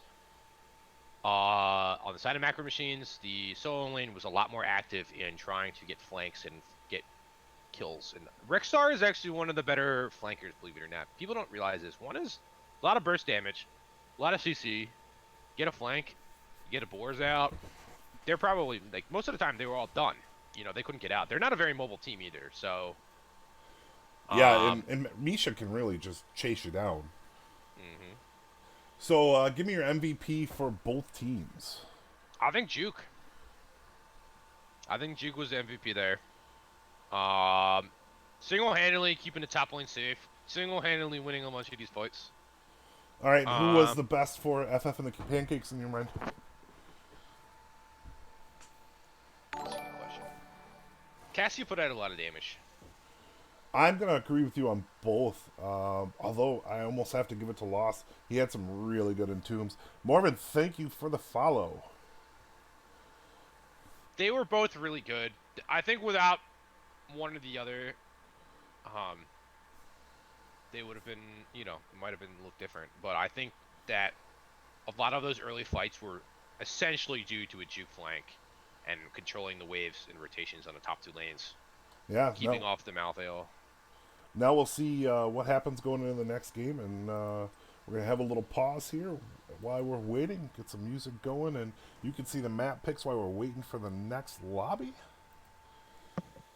on the side of Macro Machines, the solo lane was a lot more active in trying to get flanks and get kills. And Rexstar is actually one of the better flankers, believe it or not. People don't realize this. One is a lot of burst damage, a lot of CC, get a flank, get a Boars out. They're probably, like, most of the time they were all done. You know, they couldn't get out. They're not a very mobile team either, so... Yeah, and Misha can really just chase you down. Mm-hmm. So, give me your MVP for both teams. I think Juke. I think Juke was the MVP there. Single-handedly keeping the top lane safe. Single-handedly winning a bunch of these fights. All right, who was the best for FF and the Pancakes in your mind? That's a good question. Cassie put out a lot of damage. I'm going to agree with you on both, although I almost have to give it to Lost. He had some really good entombs. Mormon, thank you for the follow. They were both really good. I think without one or the other, they would have been, you know, might have been a little different. But I think that a lot of those early fights were essentially due to a juke flank and controlling the waves and rotations on the top 2 lanes. Yeah, Keeping off the Malthael. Now we'll see what happens going into the next game, and we're going to have a little pause here while we're waiting, get some music going, and you can see the map picks while we're waiting for the next lobby.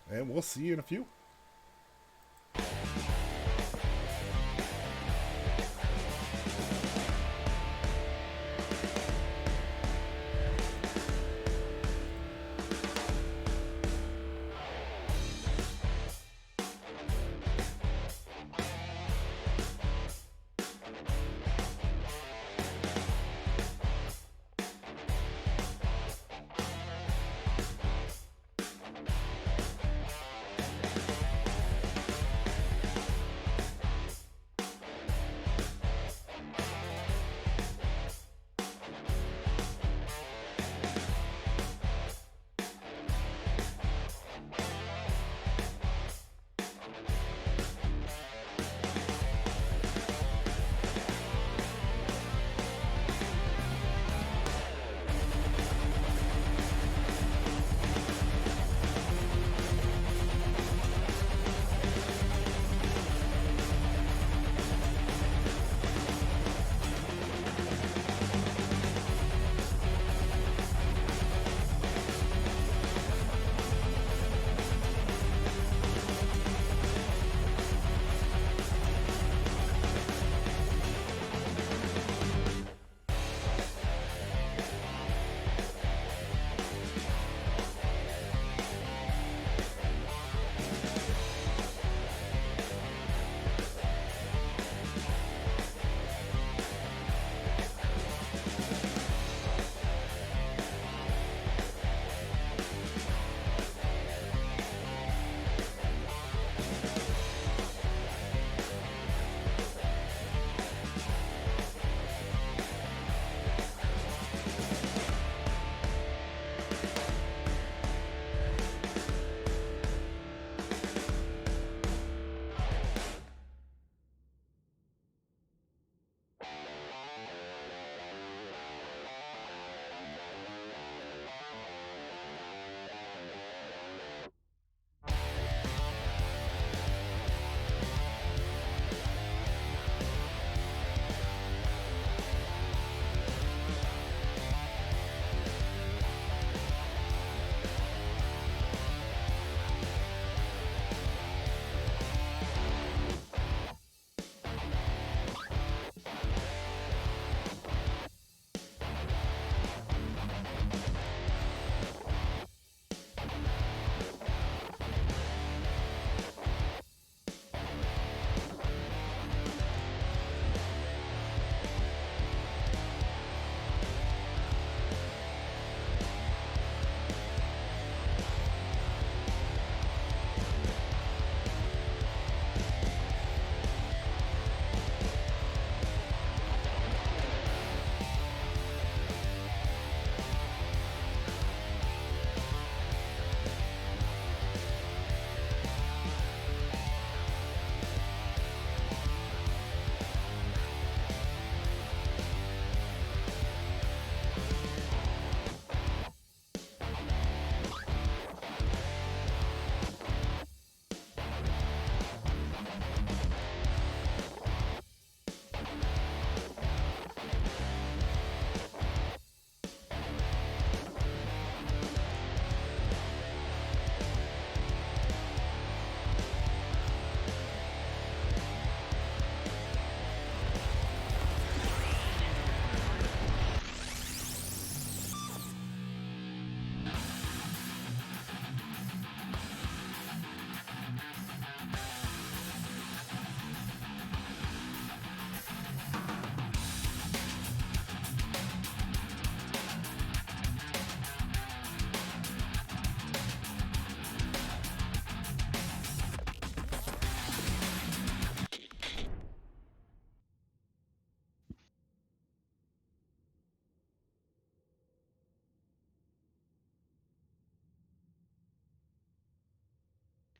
And we'll see you in a few.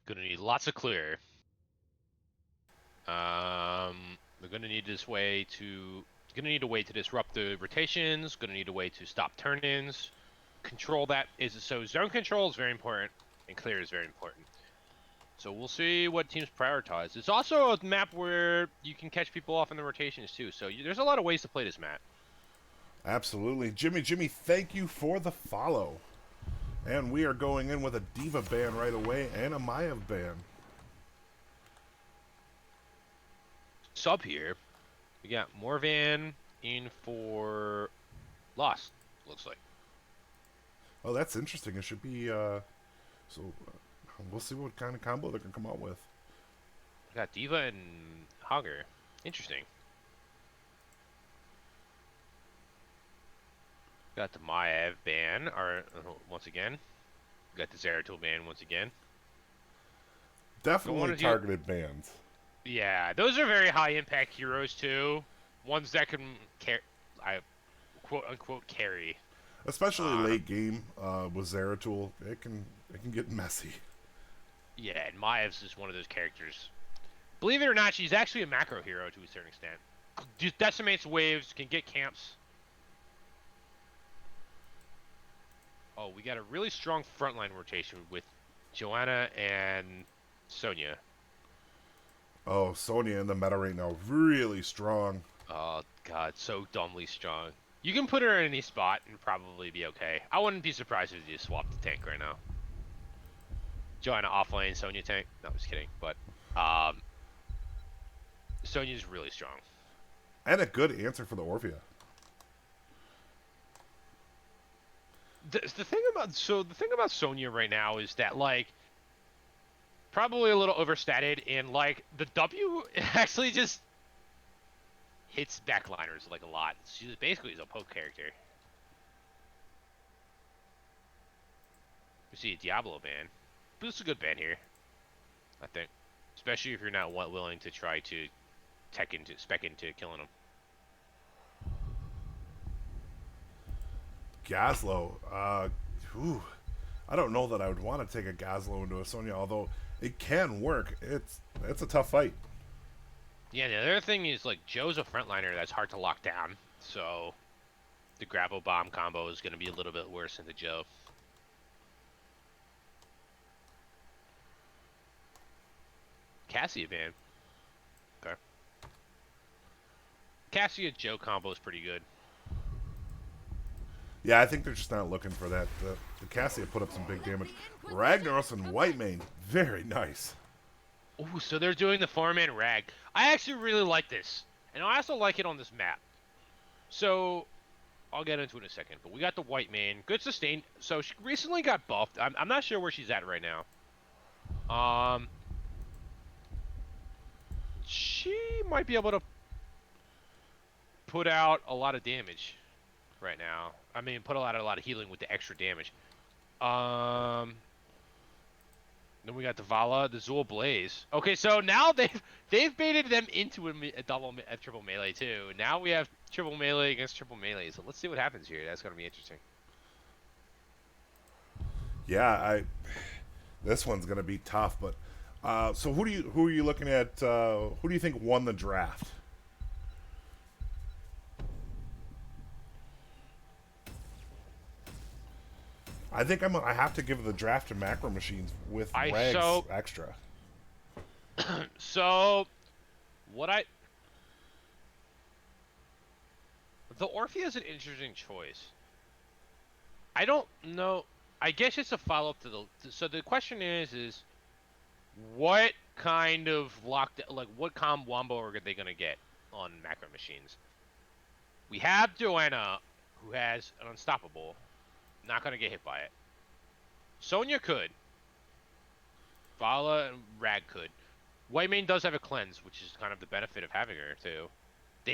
Gonna need lots of clear. We're gonna need this way to. Gonna need a way to disrupt the rotations. Gonna need a way to stop turn-ins. Control that is so zone control is very important, and clear is very important. So we'll see what teams prioritize. It's also a map where you can catch people off in the rotations too. So there's a lot of ways to play this map. Absolutely. Jimmy, thank you for the follow. And we are going in with a Diva ban right away and a Maiev ban. Sub here, we got Morvan in for Lost, looks like. Oh, that's interesting. It should be, we'll see what kind of combo they can come out with. We got Diva and Hogger. Interesting. Got the Maiev ban, once again. Got the Zeratul ban once again. Definitely targeted bans. Yeah, those are very high impact heroes too. Ones that can quote unquote carry. Especially late game with Zeratul, it can get messy. Yeah, and Maev's is one of those characters. Believe it or not, she's actually a macro hero to a certain extent. Just decimates waves, can get camps. Oh, we got a really strong frontline rotation with Joanna and Sonya. Oh, Sonya in the meta right now, really strong. Oh, God, so dumbly strong. You can put her in any spot and probably be okay. I wouldn't be surprised if you just swapped the tank right now. Joanna offlane, Sonya tank. No, I'm just kidding. But, Sonya's really strong. And a good answer for the Orphea. The thing about Sonya right now is that, like, probably a little overstated, and like the W actually just hits backliners like a lot. She's basically a poke character. We see a Diablo ban, but it's a good ban here, I think, especially if you're not willing to try to spec into killing them. Gazlo, I don't know that I would want to take a Gazlo into a Sonya, although it can work. It's a tough fight. Yeah, the other thing is, like, Joe's a frontliner that's hard to lock down, so the Grapple Bomb combo is going to be a little bit worse than the Joe. Cassia ban. Okay. Cassia Joe combo is pretty good. Yeah, I think they're just not looking for that. The Cassia put up some big damage. Ragnaros and Whitemane, very nice. Ooh, so they're doing the 4-man Rag. I actually really like this, and I also like it on this map. So, I'll get into it in a second, but we got the Whitemane. Good sustain. So, she recently got buffed. I'm not sure where she's at right now. She might be able to put out a lot of damage right now. I mean, put out a lot of healing with the extra damage. Then we got the Vala, the Zul Blaze. Okay, so now they've baited them into a triple melee too. Now we have triple melee against triple melee. So let's see what happens here. That's gonna be interesting. Yeah, this one's gonna be tough. But so who are you looking at? Who do you think won the draft? I think I have to give the draft to Macro Machines with Rags extra. So, the Orphea is an interesting choice. I don't know. I guess it's a follow-up to so the question is what kind of what wombo are they gonna get on Macro Machines? We have Joanna, who has an unstoppable. Not gonna get hit by it. Sonya could. Vala and Rag could. Whitemane does have a cleanse, which is kind of the benefit of having her too.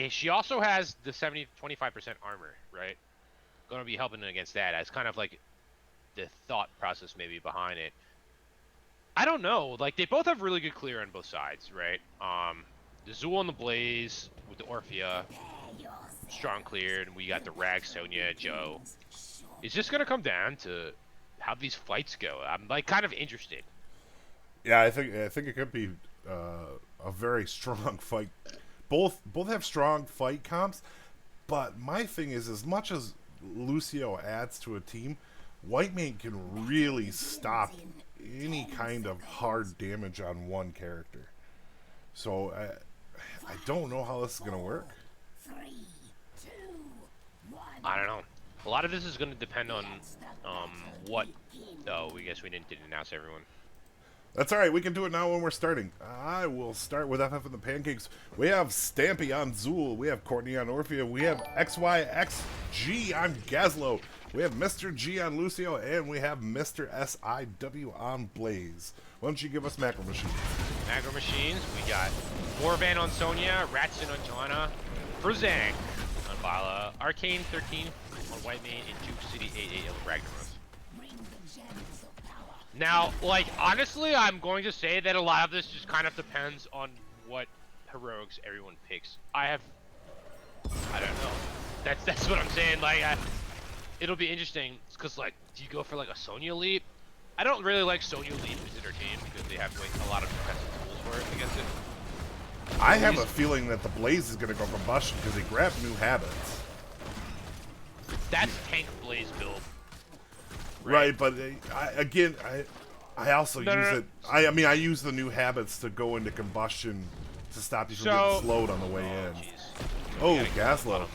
She also has the 25% armor, right? Gonna be helping against that as kind of like the thought process maybe behind it. I don't know. Like, they both have really good clear on both sides, right? The Zul and the Blaze with the Orphea, strong clear, and we got the Rag, Sonya, Joe. It's just gonna come down to how these fights go. I'm like kind of interested. Yeah, I think it could be a very strong fight. Both have strong fight comps, but my thing is, as much as Lucio adds to a team, Whitemane can really stop any kind of hard damage on one character. So I don't know how this is gonna work. I don't know. A lot of this is going to depend on what. Oh, we guess we didn't announce everyone. That's all right. We can do it now when we're starting. I will start with FF and the Pancakes. We have Stampy on Zool. We have Courtney on Orphea. We have XYXG on Gazlo. We have Mr. G on Lucio. And we have Mr. SIW on Blaze. Why don't you give us Macro Machines? Macro Machines, we got Warvan on Sonya, Ratson on Joanna, Bruzang on Bala, Arcane 13 on Whitemane, and Juke City 88 on Ragnaros. Now, like, honestly, I'm going to say that a lot of this just kind of depends on what heroics everyone picks. I don't know. That's what I'm saying. Like, it'll be interesting because, like, do you go for like a Sonya leap? I don't really like Sonya leap visitor team because they have like a lot of defensive tools for it against it. I have a feeling that the Blaze is going to go Combustion because he grabbed new habits. That's tank Blaze build. Right, but I also use no. it. I mean, I use the new habits to go into Combustion to stop you from getting slowed on the way in. Oh, Gaslow.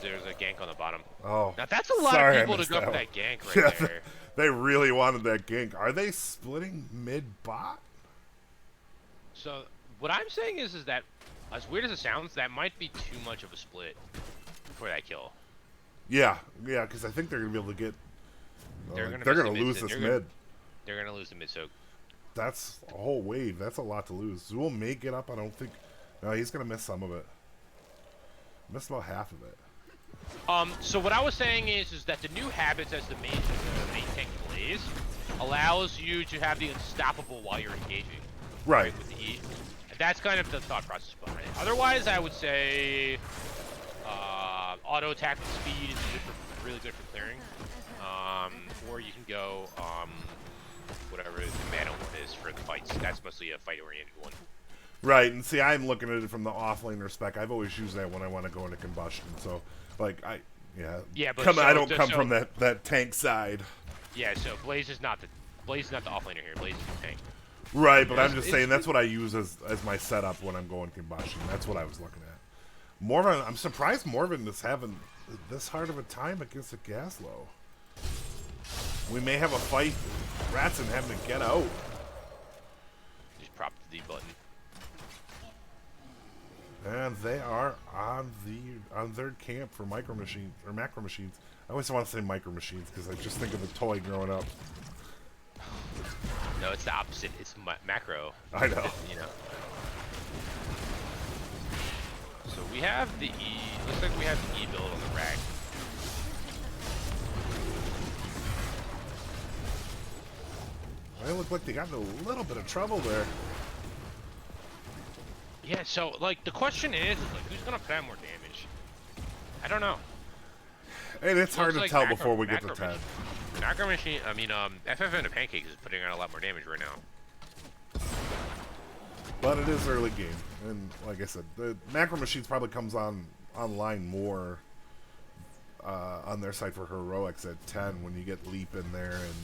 There's a gank on the bottom. Oh, now that's a lot of people to go for that gank right there. They really wanted that gank. Are they splitting mid-bot? So what I'm saying is that, as weird as it sounds, that might be too much of a split for that kill. Yeah, because I think they're gonna be able to get. They're gonna lose this mid. They're gonna lose the mid soak. That's a whole wave. That's a lot to lose. Zool may get up. I don't think. No, he's gonna miss some of it. Miss about half of it. So what I was saying is that the new habits as the main tank Blaze allows you to have the unstoppable while you're engaging. Right. With the E. And that's kind of the thought process behind it. Otherwise, I would say auto attack with speed is really good for clearing. Or you can go whatever the mana is for the fights. That's mostly a fight-oriented one. Right, and see, I'm looking at it from the offlaner spec. I've always used that when I want to go into Combustion. So, like, but I don't come from that tank side. Yeah, so Blaze is not the offlaner here. Blaze is the tank. Right, but I'm just saying that's what I use as my setup when I'm going Combustion. That's what I was looking at. Morven, I'm surprised Morven is having this hard of a time against a Gaslow. We may have a fight. Ratson having to get out. Just prop the D button. And they are on their camp for Macro Machines. I always want to say Micro Machines because I just think of the toy growing up. No, it's the opposite. It's macro. I know. You know. So we have the E. Looks like we have the E build on the rag. They look like they got in a little bit of trouble there. Yeah, so, like, the question is like, who's gonna put out more damage? I don't know. And it's hard to tell before we get to 10. Macro Machine, FF and the Pancakes is putting out a lot more damage right now. But it is early game. And like I said, the Macro Machines probably comes online more on their side for heroics at 10 when you get Leap in there, and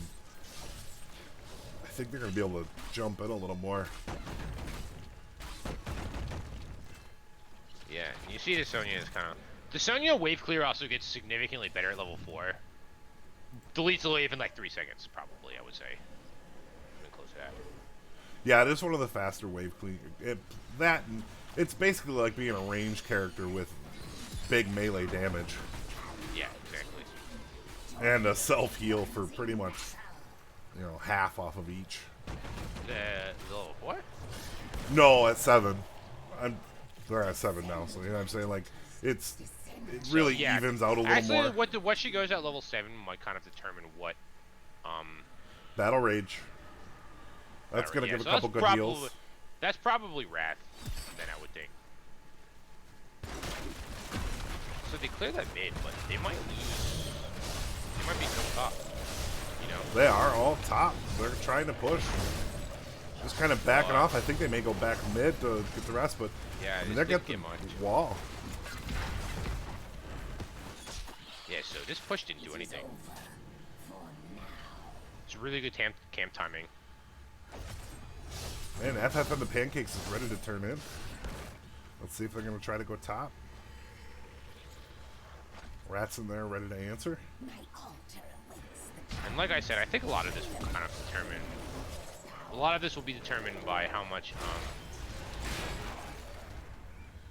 I think they're going to be able to jump in a little more. Yeah, you see the Sonya is kind of... The Sonya wave clear also gets significantly better at level 4. Deletes the wave in like 3 seconds, probably, I would say. Even close to that. Yeah, it is one of the faster wave clean. It's basically like being a ranged character with big melee damage. Yeah, exactly. And a self-heal for pretty much, half off of each. Level 4? No, at 7. They're at 7 now, so you know what I'm saying? Like, it really evens out a little more. Actually, what she goes at level 7 might kind of determine what, Battle Rage. That's going to give a couple good heals. That's probably Wrath, then I would think. So they clear that mid, but they might lose. They might be jumped off. you know. They are all top. They're trying to push. Just kind of backing off. I think they may go back mid to get the rest, but Yeah, I mean, this they're didn't getting get much. the wall. Yeah, so this push didn't do anything. It's really good camp timing. Man, FF and the Pancakes is ready to turn in. Let's see if they're going to try to go top. Rat's in there ready to answer. And like I said, I think a lot of this will kind of determine. A lot of this will be determined by how much.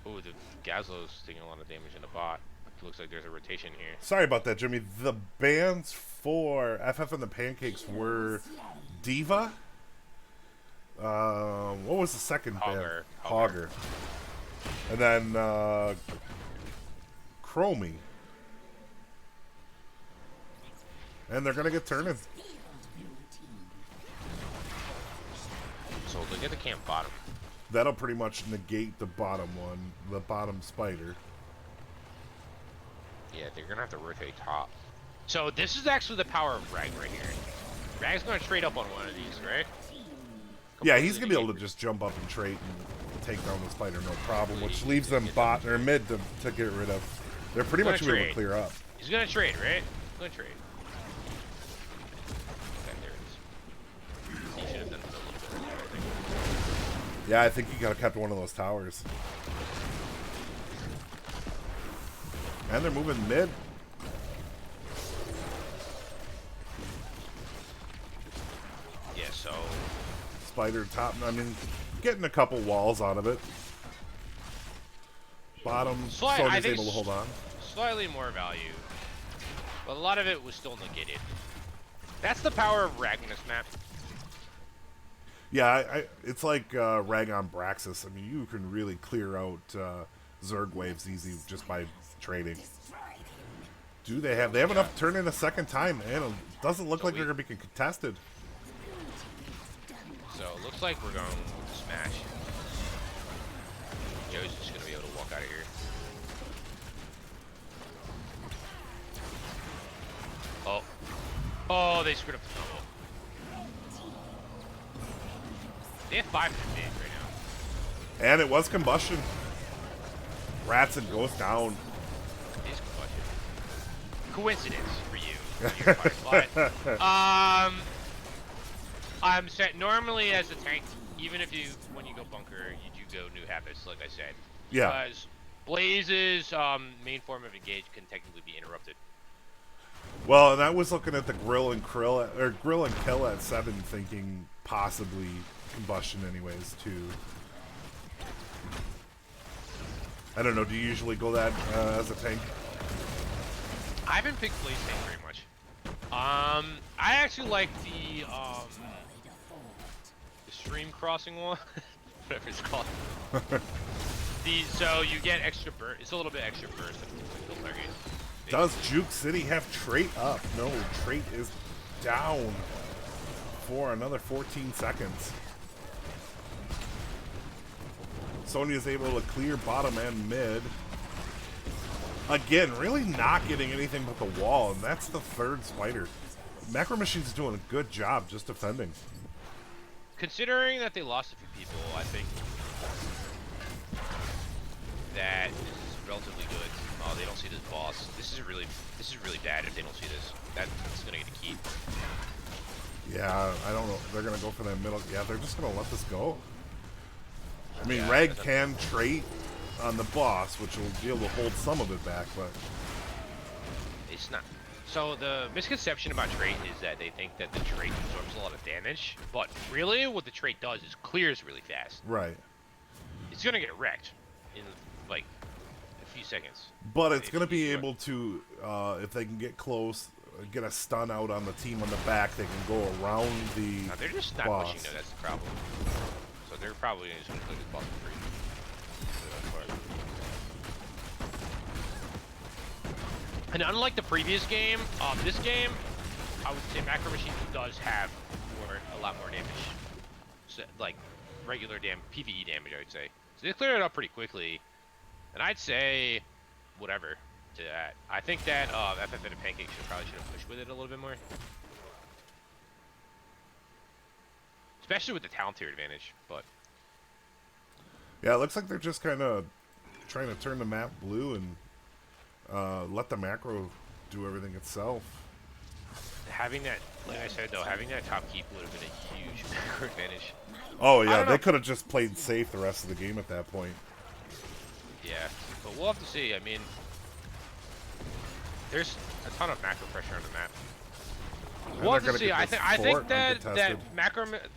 Oh, the Gazlo's taking a lot of damage in the bot. It looks like there's a rotation here. Sorry about that, Jimmy. The bans for FF and the Pancakes were Diva. What was the second Hogger. ban? Hogger. And then Chromie. And they're gonna get turning. So look at the camp bottom. That'll pretty much negate the bottom one, the bottom spider. Yeah, they're gonna have to rotate top. So this is actually the power of Rag right here. Rag's gonna trade up on one of these, right? Yeah, he's gonna be able to just jump up and trade and take down the spider, no problem. Which leaves them bot or mid to get rid of. They're pretty much able to clear up. He's gonna trade, right? He's gonna trade. Okay, there it is. He should have done it a little bit earlier, I think. Yeah, I think he could have kept one of those towers. And they're moving mid. Yeah, so Spider top. I mean, getting a couple walls out of it. Bottom, Sonya's able to hold on. Slightly more value, but a lot of it was still negated. That's the power of Rag in this map. Yeah, it's like Rag on Braxis. I mean, you can really clear out Zerg waves easy just by trading. Do they have enough to turn in a second time? And it doesn't look like they're going to be contested. So it looks like we're going with Smash. Joe's just going to be able to walk out of here. Oh. Oh, they screwed up the combo. They have 5 minutes right now. And it was combustion. Ratson goes down. It is combustion. Coincidence for you. But, I'm set normally as a tank, even if when you go bunker, you do go new habits, like I said. Yeah. Because Blaze's main form of engage can technically be interrupted. Well, and I was looking at the grill and kill at 7, thinking possibly combustion anyways too. I don't know. Do you usually go that as a tank? I haven't picked Blaze tank very much. I actually like the stream crossing one, whatever it's called. So you get extra burst. It's a little bit extra burst. Does Juke City have trait up? No, trait is down for another 14 seconds. Sonya's able to clear bottom and mid. Again, really not getting anything but the wall, and that's the third spider. Macro Machine's doing a good job just defending. Considering that they lost a few people, I think that this is relatively good. Oh, they don't see this boss. This is really bad if they don't see this. That's gonna get a key. Yeah, I don't know. They're gonna go for that middle. Yeah, they're just gonna let this go. I mean, Yeah, Rag can trait on the boss, which will be able to hold some of it back, but it's not. So the misconception about trait is that they think that the trait absorbs a lot of damage, but really what the trait does is clears really fast. right. It's gonna get wrecked in like a few seconds. But it's going to be able to, if they can get close, get a stun out on the team on the back, they can go around the No, they're just not boss. pushing though, that's the problem. So they're probably just gonna clear this boss for free. For the most part. And unlike the previous game, this game, I would say Macro Machine does have a lot more damage. So, like regular PvE damage, I would say. So they cleared it up pretty quickly. And I'd say whatever to that. I think that FF and Pancakes should have pushed with it a little bit more. especially with the talent tier advantage. But Yeah, it looks like they're just kind of trying to turn the map blue and let the macro do everything itself. having that, like I said though, having that top keep would have been a huge macro advantage. Oh I yeah, don't they know. could have just played safe the rest of the game at that point. Yeah, but we'll have to see. I mean, there's a ton of macro pressure on the map. And We'll they're have to gonna see. get I this think fort that uncontested.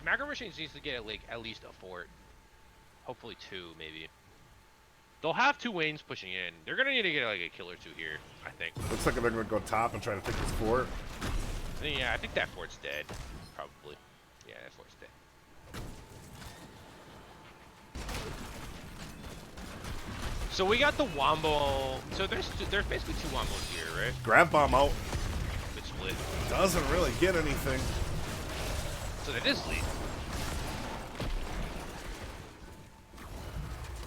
macro machines needs to get like at least a fort, hopefully 2 maybe. They'll have 2 Waynes pushing in. They're gonna need to get like a kill or 2 here. I think. Looks like they're gonna go top and try to take this fort. Yeah, I think that fort's dead. Probably. Yeah, that fort's dead. So we got the Wombo. So there's basically 2 Wombos here, right? Grab bomb out. Good split. Doesn't really get anything. So that is lead.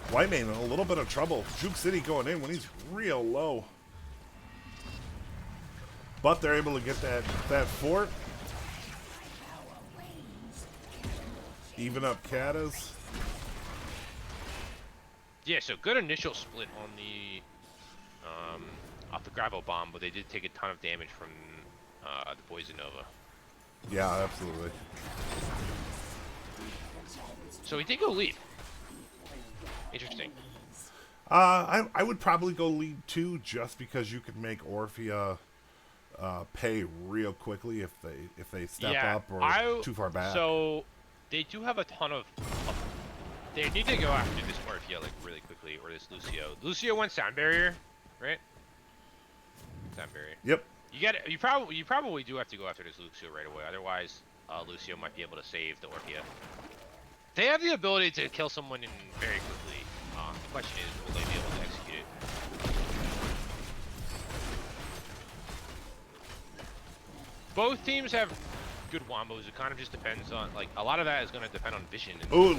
Whitemane in a little bit of trouble. Juke City going in when he's real low. But they're able to get that fort. Even up Katas. Yeah, so good initial split on the off the gravel bomb, but they did take a ton of damage from the Poison Nova. Yeah, absolutely. So he did go lead. Interesting. I would probably go lead 2 just because you could make Orphea pay real quickly if they step Yeah, up or too far back. So they do have a ton of. They need to go after this Orphea like really quickly, or this Lucio. Lucio went sound barrier, right? Sound barrier. Yep. You probably do have to go after this Lucio right away. Otherwise, Lucio might be able to save the Orphea. They have the ability to kill someone in very quickly. The question is, will they be able to execute it? Both teams have good wombos. It kind of just depends on, like, a lot of that is going to depend on vision. And Oh,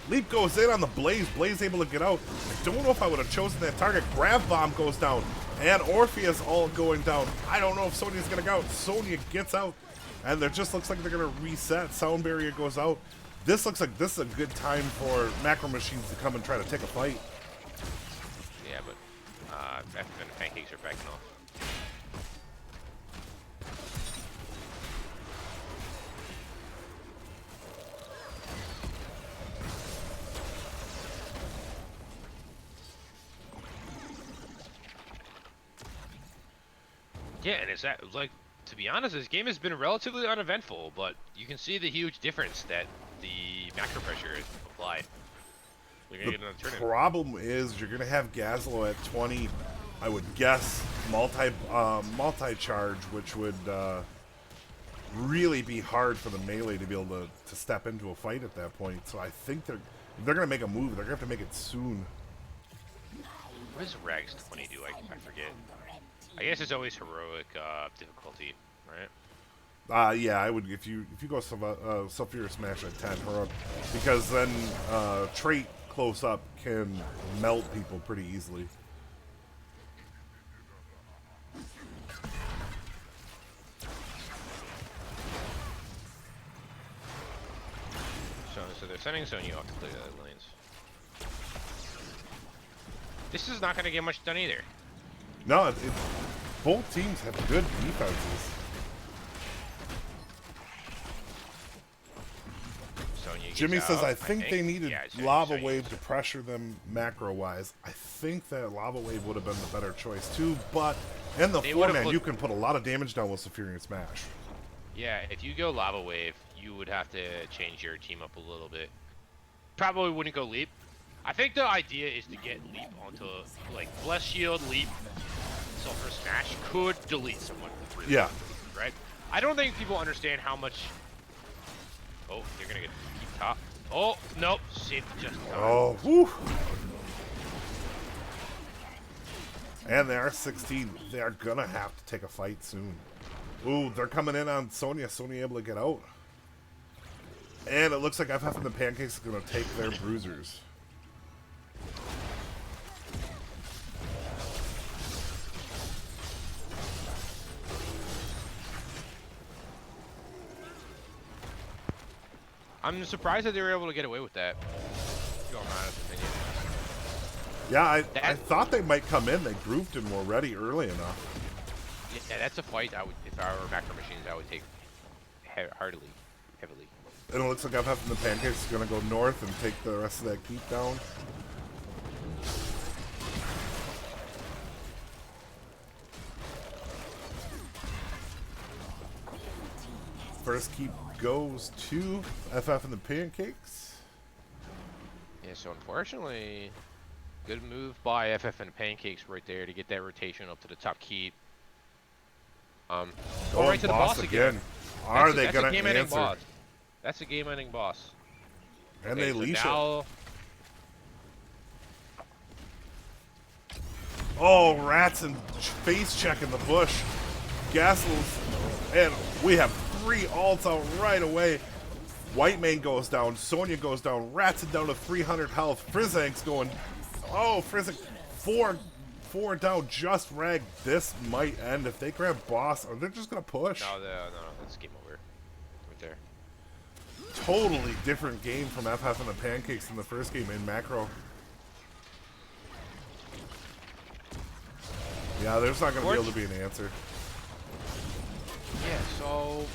leap goes in on the Blaze. Blaze able to get out. I don't know if I would have chosen that target. Grab bomb goes down. And Orpheus all going down. I don't know if Sonya's going to go out. Sonya gets out. And there just looks like they're going to reset. Sound barrier goes out. This looks like this is a good time for macro machines to come and try to take a fight. Yeah, but FF and Pancakes are backing off. Yeah, and it's that, like, to be honest, this game has been relatively uneventful, but you can see the huge difference that the macro pressure is applied. You're gonna get another turn in. Problem is you're going to have Gazlo at 20, I would guess, multi-charge, which would really be hard for the melee to be able to step into a fight at that point. So I think if they're going to make a move, they're going to have to make it soon. What does Rags 20 do? I forget. I guess it's always heroic difficulty, right? Yeah, I would if you go Sulfurious Smash at 10 heroic, because then trait close up can melt people pretty easily. So they're sending Sonya off to play the other lanes. This is not going to get much done either. No, both teams have good defenses. Sonya gets Jimmy says, out, I think they needed yeah, Lava Sonya Wave gets to pressure them macro-wise. I think that Lava Wave would have been the better choice too, but in the They would've format, put- you can put a lot of damage down with Sulfurious Smash. Yeah, if you go Lava Wave, you would have to change your team up a little bit. Probably wouldn't go Leap. I think the idea is to get Leap onto, like, Bless Shield, Leap, Sulfur Smash could delete someone. Really Yeah. quickly, right? I don't think people understand how much... Oh, you're gonna get keep top. Oh, nope. Saved just in time. Oh, whew. And they are 16. They are gonna have to take a fight soon. Ooh, they're coming in on Sonya. Sonya able to get out. And it looks like FF and the Pancakes are gonna take their bruisers. I'm surprised that they were able to get away with that. Going my honest opinion. Yeah, I That- thought they might come in. They grouped and were ready early enough. Yeah, that's a fight I would, if I were Macro Machines, I would take heavily. And it looks like FF and the Pancakes is going to go north and take the rest of that keep down. First keep goes to FF and the Pancakes. Yeah, so unfortunately, good move by FF and Pancakes right there to get that rotation up to the top keep. Go Going right to the boss again. Are they That's going a to game-ending answer? boss. That's a game-ending boss. And Okay, they so leash now, it. Oh, rats and face check in the bush. Gassels, and we have 3 ults out right away. White Mane goes down, Sonya goes down, Rats is down to 300 health. Frizzang's going, oh, Frizzang, 4 down, just rag. This might end if they grab boss, or they're just gonna push. no, that's game over. Right there. Totally different game from FF and the Pancakes in the first game in macro. Yeah, there's not gonna be able to be an answer. Yeah, so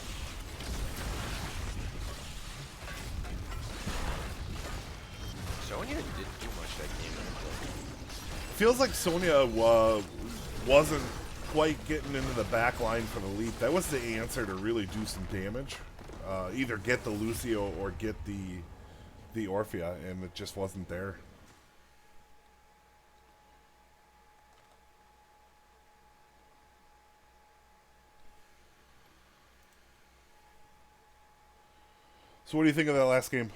Sonya didn't do much that game. Feels like Sonya wasn't quite getting into the back line for the leap. That was the answer to really do some damage. Either get the Lucio or get the Orphea, and it just wasn't there. So what do you think of that last game?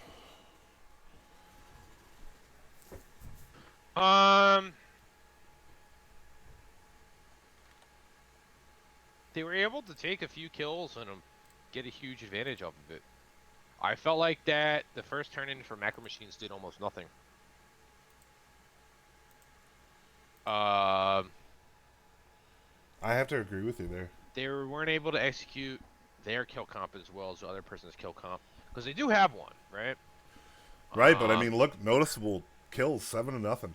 They were able to take a few kills and get a huge advantage off of it. I felt like that the first turn-in for Macro Machines did almost nothing. I have to agree with you there. They weren't able to execute their kill comp as well as the other person's kill comp, because they do have one, right? Right, but I mean, look, noticeable kills, 7-0.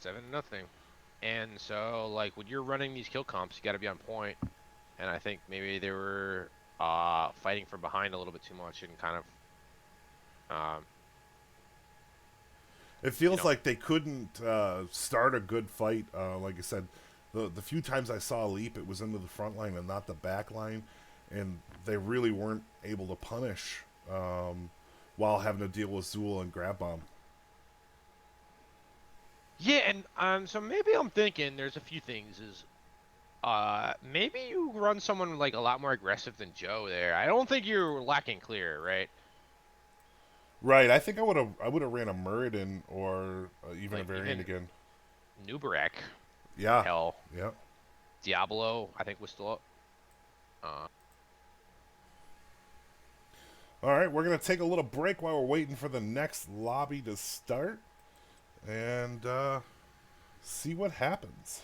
7-0. And so, like, when you're running these kill comps, you got to be on point. And I think maybe they were fighting from behind a little bit too much and kind of. It feels like they couldn't start a good fight. Like I said, the few times I saw a leap, it was into the front line and not the back line. And they really weren't able to punish while having to deal with Zool and Grab Bomb. Yeah, and so maybe I'm thinking there's a few things. Maybe you run someone like a lot more aggressive than Joe there. I don't think you're lacking clear, right? Right, I think I would have ran a Muradin or even Like, a variant again. Nubarak. Yeah. Hell. Yeah. Diablo, I think, was still up. All right, we're going to take a little break while we're waiting for the next lobby to start and see what happens.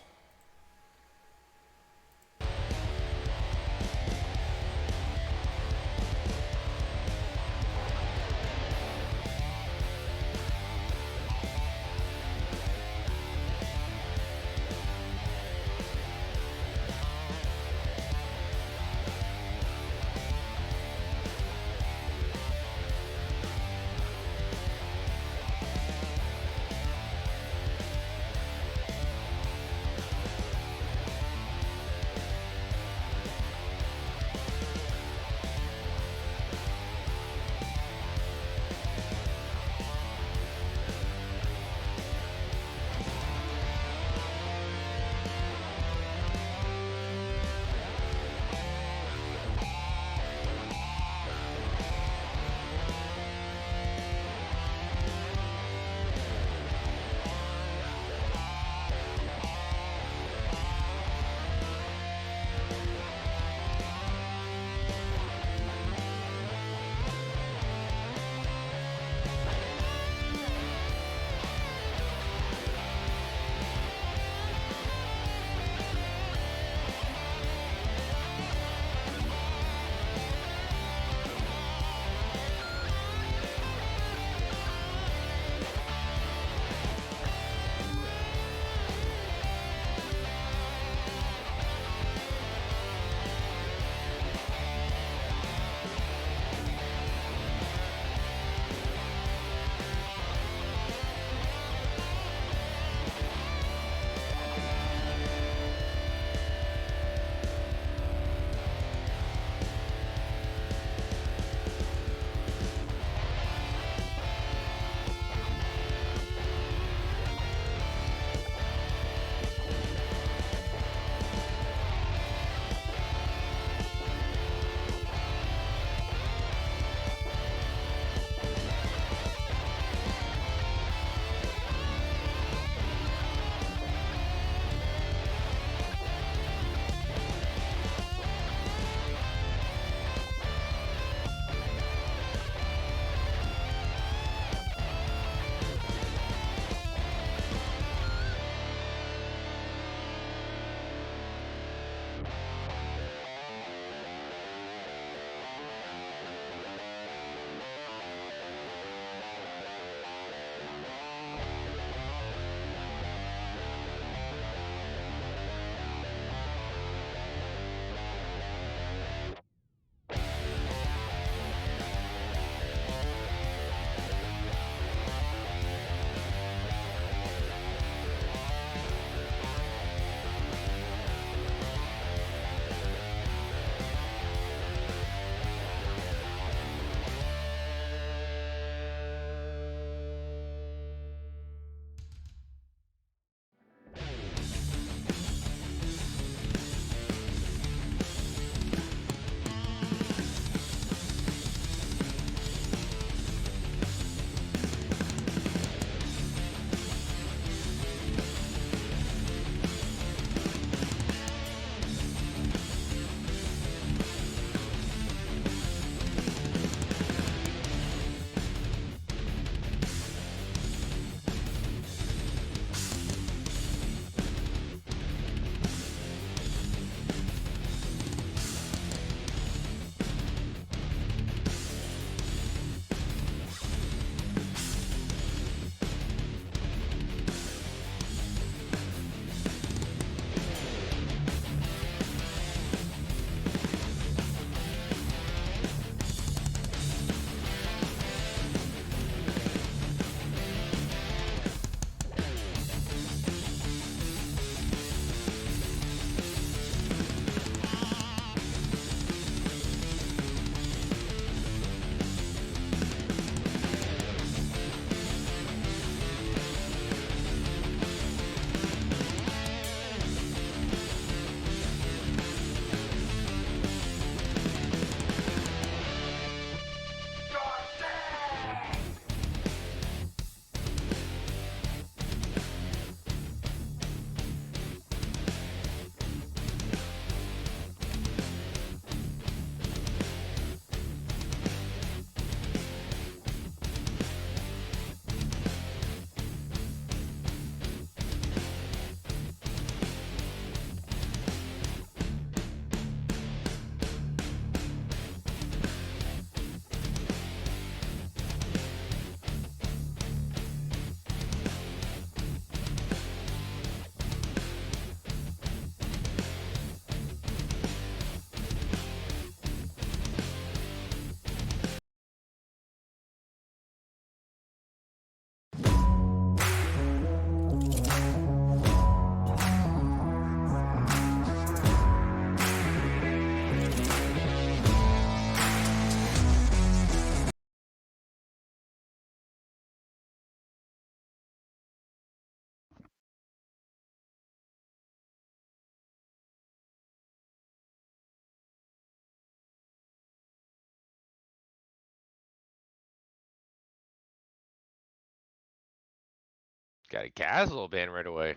Got a Gazelle ban right away.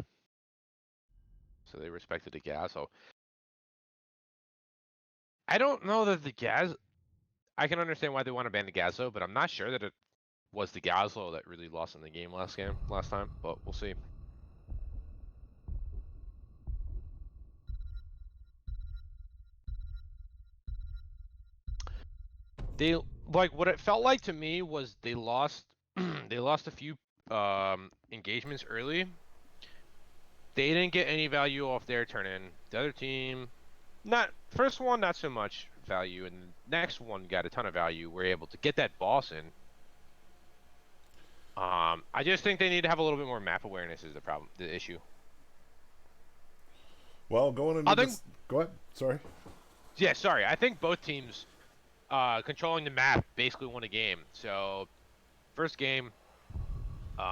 So they respected the Gazelle. I don't know that the Gaz. I can understand why they want to ban the Gazelle, but I'm not sure that it was the Gazelle that really lost in the game last time. But we'll see. They like what it felt like to me was they lost they lost a few engagements early. They didn't get any value off their turn in. The other team, not first one, not so much value, and the next one got a ton of value. We're able to get that boss in. I just think they need to have a little bit more map awareness is the problem, the issue. Well, going into this, go ahead. Sorry. Yeah, sorry. I think both teams controlling the map basically won a game. So, first game,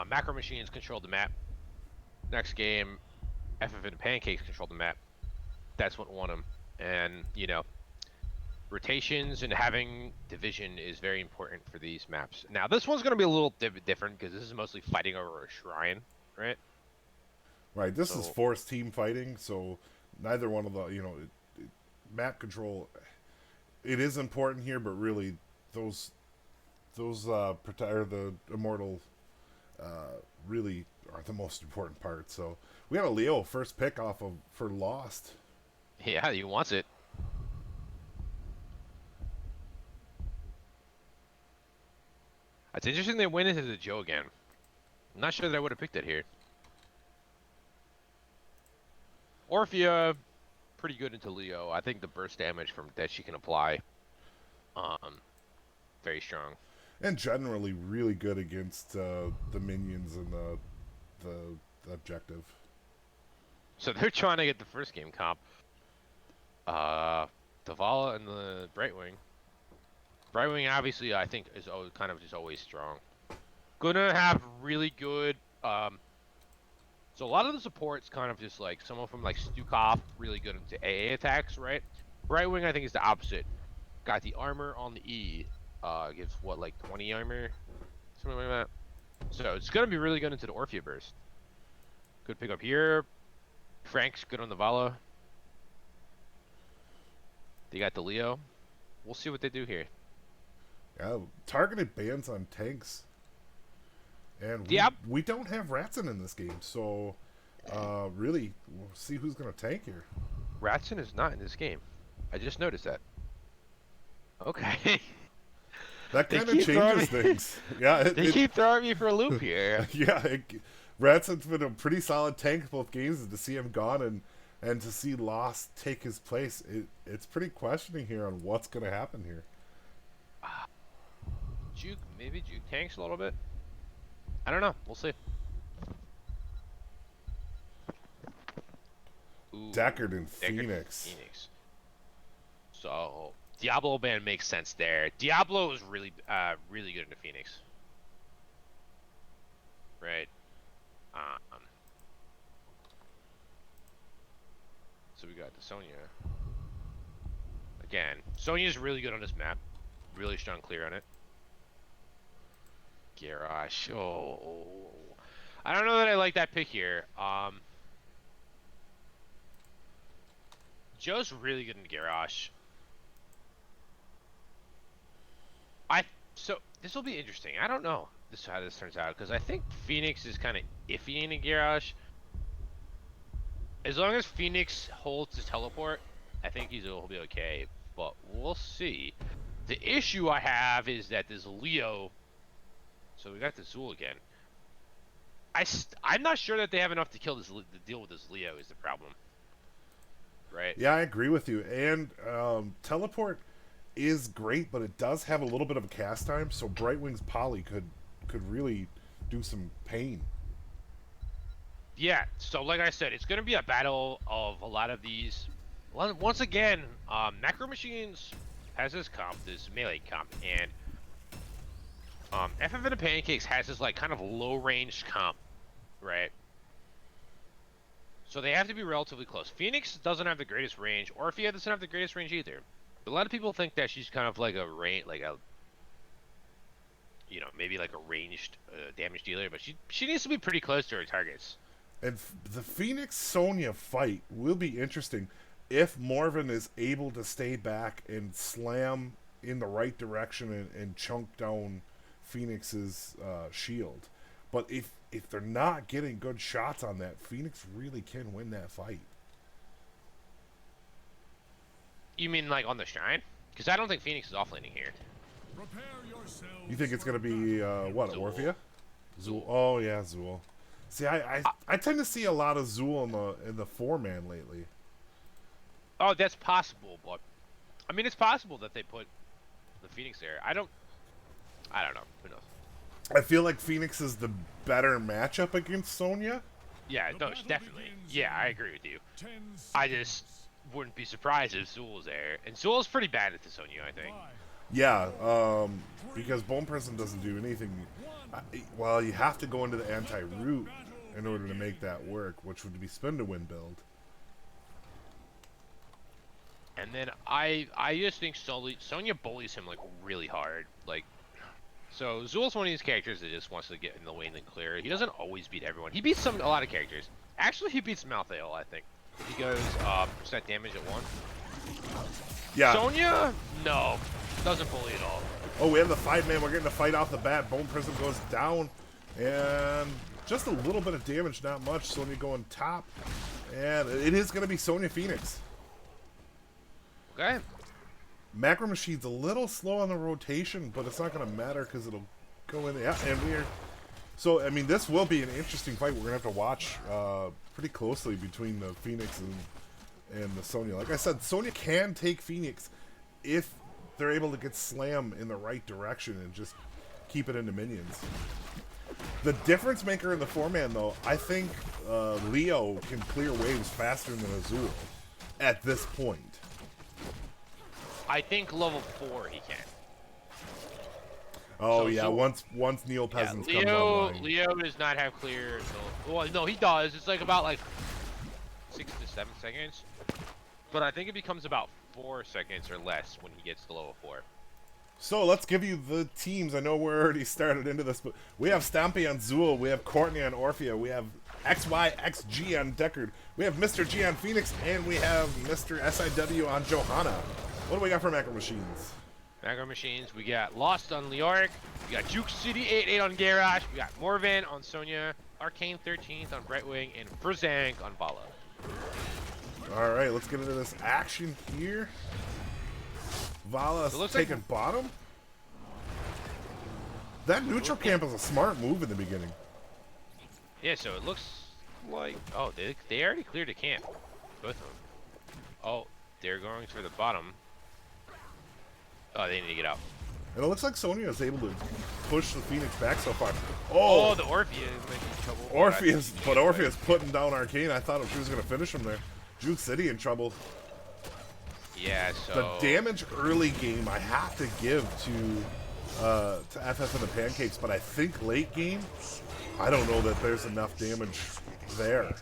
Macro Machines controlled the map. Next game, FF and Pancakes controlled the map. That's what won them. And, you know, rotations and having division is very important for these maps. Now, this one's going to be a little different because this is mostly fighting over a shrine, right? Right. This is forced team fighting, so neither one of the, map control, it is important here, but really those the immortal really are the most important part. So we got a Leo first pick off of for Lost. Yeah, he wants it. It's interesting they went into the Joe again. I'm not sure that I would have picked it here. Orphea, pretty good into Leo. I think the burst damage from that she can apply, very strong. And generally really good against the minions and the objective. So they're trying to get the first game comp. The Vala and the Brightwing. Brightwing obviously I think is kind of just always strong. Gonna have really good. So a lot of the supports kind of just like some of them like Stukov really good into AA attacks, right? Brightwing I think is the opposite. Got the armor on the E. Gives what like 20 armor, something like that. So it's gonna be really good into the Orphea burst. Good pick up here. Frank's good on the Vala. They got the Leo. We'll see what they do here. Yeah, targeted bans on tanks. And we don't have Ratson in this game, so really, we'll see who's going to tank here. Ratson is not in this game. I just noticed that. Okay. That kind of changes things. Yeah, they keep throwing me for a loop here. Yeah, Ratson's been a pretty solid tank both games, and to see him gone and to see Lost take his place, it's pretty questioning here on what's going to happen here. Maybe Juke tanks a little bit. I don't know. We'll see. Ooh, Deckard and Phoenix. So Diablo ban makes sense there. Diablo is really really good into Phoenix. Right. So we got the Sonya. Again, Sonya's really good on this map. Really strong clear on it. Garrosh. Oh. I don't know that I like that pick here. Joe's really good in Garrosh. So this will be interesting. I don't know how this turns out because I think Phoenix is kind of iffy in a Garrosh. As long as Phoenix holds his teleport, I think he'll be okay. But we'll see. The issue I have is that this Leo. So we got the Zul again. I'm not sure that they have enough to kill this. To deal with this Leo is the problem. Right. Yeah, I agree with you. And teleport is great, but it does have a little bit of a cast time, so Brightwing's Poly could really do some pain. Yeah, so like I said, it's going to be a battle of a lot of these. Once again, Macro Machines has this comp, this melee comp, and FF and the Pancakes has this like kind of low range comp, right? So they have to be relatively close. Phoenix doesn't have the greatest range, Orphea doesn't have the greatest range either. A lot of people think that she's kind of like a range, maybe like a ranged damage dealer, but she needs to be pretty close to her targets. And the Phoenix Sonya fight will be interesting if Morven is able to stay back and slam in the right direction and chunk down Phoenix's shield. But if they're not getting good shots on that, Phoenix really can win that fight. You mean like on the Shrine? Because I don't think Phoenix is offlaning here. You think it's going to be, what, Zool. Orphea? Zool. Oh, yeah, Zool. See, I tend to see a lot of Zool in the 4-man lately. Oh, that's possible, but I mean, it's possible that they put the Phoenix there. I don't know. Who knows? I feel like Phoenix is the better matchup against Sonya. Yeah, no, definitely. Yeah, I agree with you. I just wouldn't be surprised if Zool was there. And Zool's pretty bad at the Sonya, I think. Yeah, because Bone Prison doesn't do anything. Well, you have to go into the anti-root in order to make that work, which would be spin to win build. And then I just think Sonya bullies him like really hard. Like, so Zool's one of these characters that just wants to get in the lane and clear. He doesn't always beat everyone. He beats a lot of characters. Actually, he beats Malthael, I think. He goes percent damage at 1. Yeah. Sonya, no, doesn't bully at all. Oh, we have the 5-man. We're getting a fight off the bat. Bone Prison goes down, and just a little bit of damage, not much. Sonya going top, and it is going to be Sonya Phoenix. Okay. Macro Machine's a little slow on the rotation, but it's not going to matter because it'll go in. Yeah, and we're... So, I mean, this will be an interesting fight. We're going to have to watch pretty closely between the Phoenix and the Sonya. Like I said, Sonya can take Phoenix if they're able to get Slam in the right direction and just keep it into minions. The difference maker in the 4-man, though, I think Leo can clear waves faster than Azul at this point. I think level 4 he can. Oh, So yeah, Azul- once Neil Peasants comes Leo online. Leo does not have clear. Well, no, he does. It's like about like 6 to 7 seconds. But I think it becomes about 4 seconds or less when he gets to level 4. So let's give you the teams. I know we're already started into this, but we have Stampy on Zool, we have Courtney on Orphea, we have XYXG on Deckard, we have Mr. G on Phoenix, and we have Mr. SIW on Johanna. What do we got for Macro Machines? Macro Machines, we got Lost on Leoric, we got Juke City 88 on Garrosh, we got Morvan on Sonya, Arcane 13th on Brightwing, and Verzank on Vala. All right, let's get into this action here. Vala's taking bottom. That neutral camp is a smart move in the beginning. Yeah, so it looks like... Oh, they already cleared a camp. Both of them. Oh, they're going for the bottom. Oh, they need to get out. And it looks like Sonya is able to push the Phoenix back so far. Oh, the Orphea is making trouble. Orpheus putting down Arcane. I thought she was going to finish him there. Juke City in trouble. Yeah, so... The damage early game I have to give to FF and the Pancakes, but I think late game, I don't know that there's enough damage there.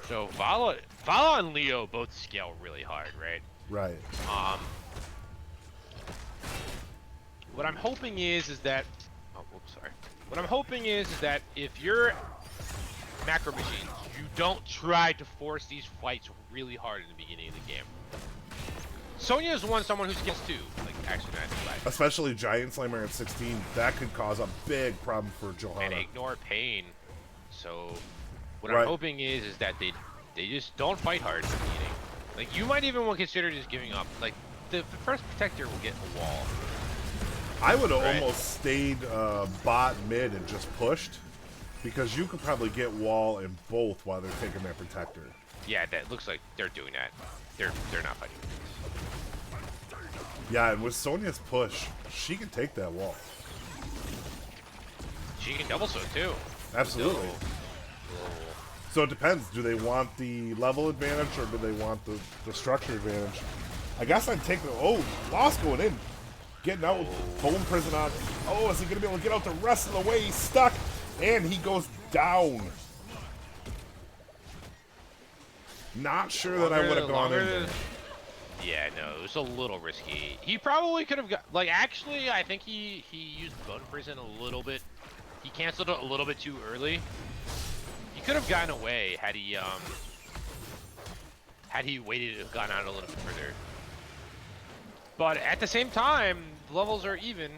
So Vala and Leo both scale really hard, right? Right. What I'm hoping is that... Oh, whoops, sorry. What I'm hoping is that if you're Macro Machines, you don't try to force these fights really hard in the beginning of the game. Sonya is someone who scales too, like actually 95. Especially Giant Slammer at 16, that could cause a big problem for Johanna. And ignore pain. So what I'm hoping is that they just don't fight hard in the beginning. Like you might even want to consider just giving up. Like the first protector will get a wall. I would have almost stayed bot mid and just pushed, because you could probably get wall in both while they're taking their protector. Yeah, that looks like they're doing that. They're not fighting. Yeah, and with Sonya's push, she can take that wall. She can double so too. Absolutely. So it depends. Do they want the level advantage or do they want the structure advantage? I guess I'd take the... Oh, Lost going in. Getting out with Bone Prison on. Oh, is he going to be able to get out the rest of the way? He's stuck. And he goes down. Not sure that I would have gone in there. Yeah, no, it was a little risky. He probably could have got, like, actually, I think he used Bone Prison a little bit. He canceled it a little bit too early. He could have gotten away had he waited and gone out a little bit further. But at the same time, the levels are even.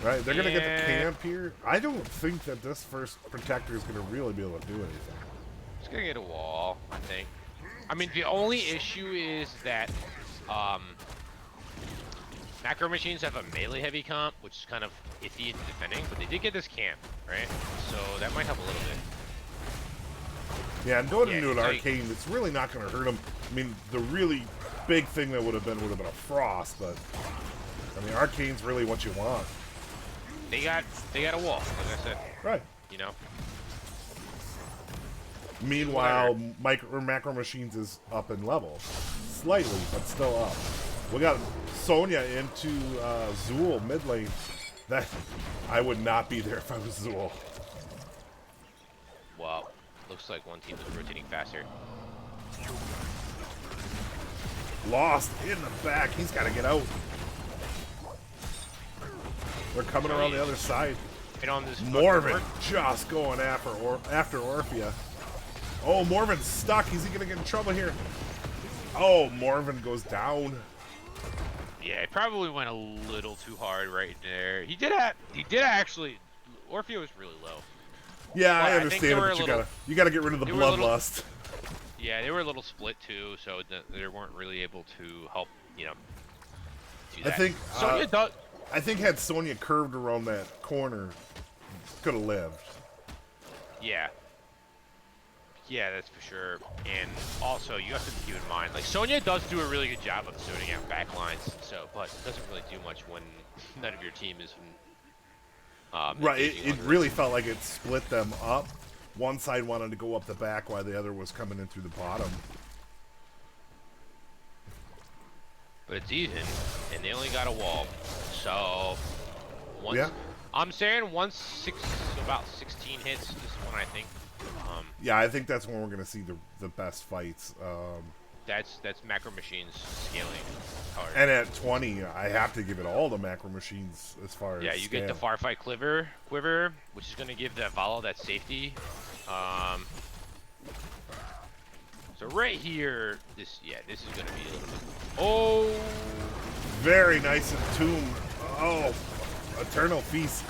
Right, they're going to get the camp here. I don't think that this first Protector is going to really be able to do anything. It's going to get a wall, I think. I mean, the only issue is that Macro Machines have a melee heavy comp, which is kind of iffy in defending, but they did get this camp, right? So that might help a little bit. Yeah, and going Yeah, into an like- arcane, it's really not going to hurt him. I mean, the really big thing that would have been a frost, but I mean, arcane's really what you want. They got a wall, like I said. Right. You know. Meanwhile, Macro Machines is up in level, slightly, but still up. We got Sonya into Zool mid lane. That I would not be there if I was Zool. Wow. Looks like one team is rotating faster. Lost in the back. He's got to get out. They're coming around the other side. And on this Morven just going after Orphea. Oh, Morven's stuck. Is he going to get in trouble here? Oh, Morven goes down. Yeah, it probably went a little too hard right there. He did actually. Orphea was really low. Yeah, Well, I I think understand they it, were but a little- you gotta get rid of the they were a little- bloodlust. Yeah, they were a little split too, so they weren't really able to help, you know, do I that. think Sonya does. I think had Sonya curved around that corner, could have lived. Yeah. Yeah, that's for sure. And also, you have to keep in mind, like, Sonya does do a really good job of zoning out backlines, so, but it doesn't really do much when none of your team is. Right, engaging it on really felt like it split them up. One side wanted to go up the back while the other was coming in through the bottom. But it's even, and they only got a wall. So, once, Yeah. I'm saying about 16 hits is when I think. Yeah, I think that's when we're gonna see the best fights. That's Macro Machines scaling hard. And at 20, I have to give it all to Macro Machines as far as Yeah, you get the scale. Farfight quiver, which is going to give that Valo that safety. So right here, this is going to be a little bit. Oh, Very nice and Tomb. Oh, Eternal Feast.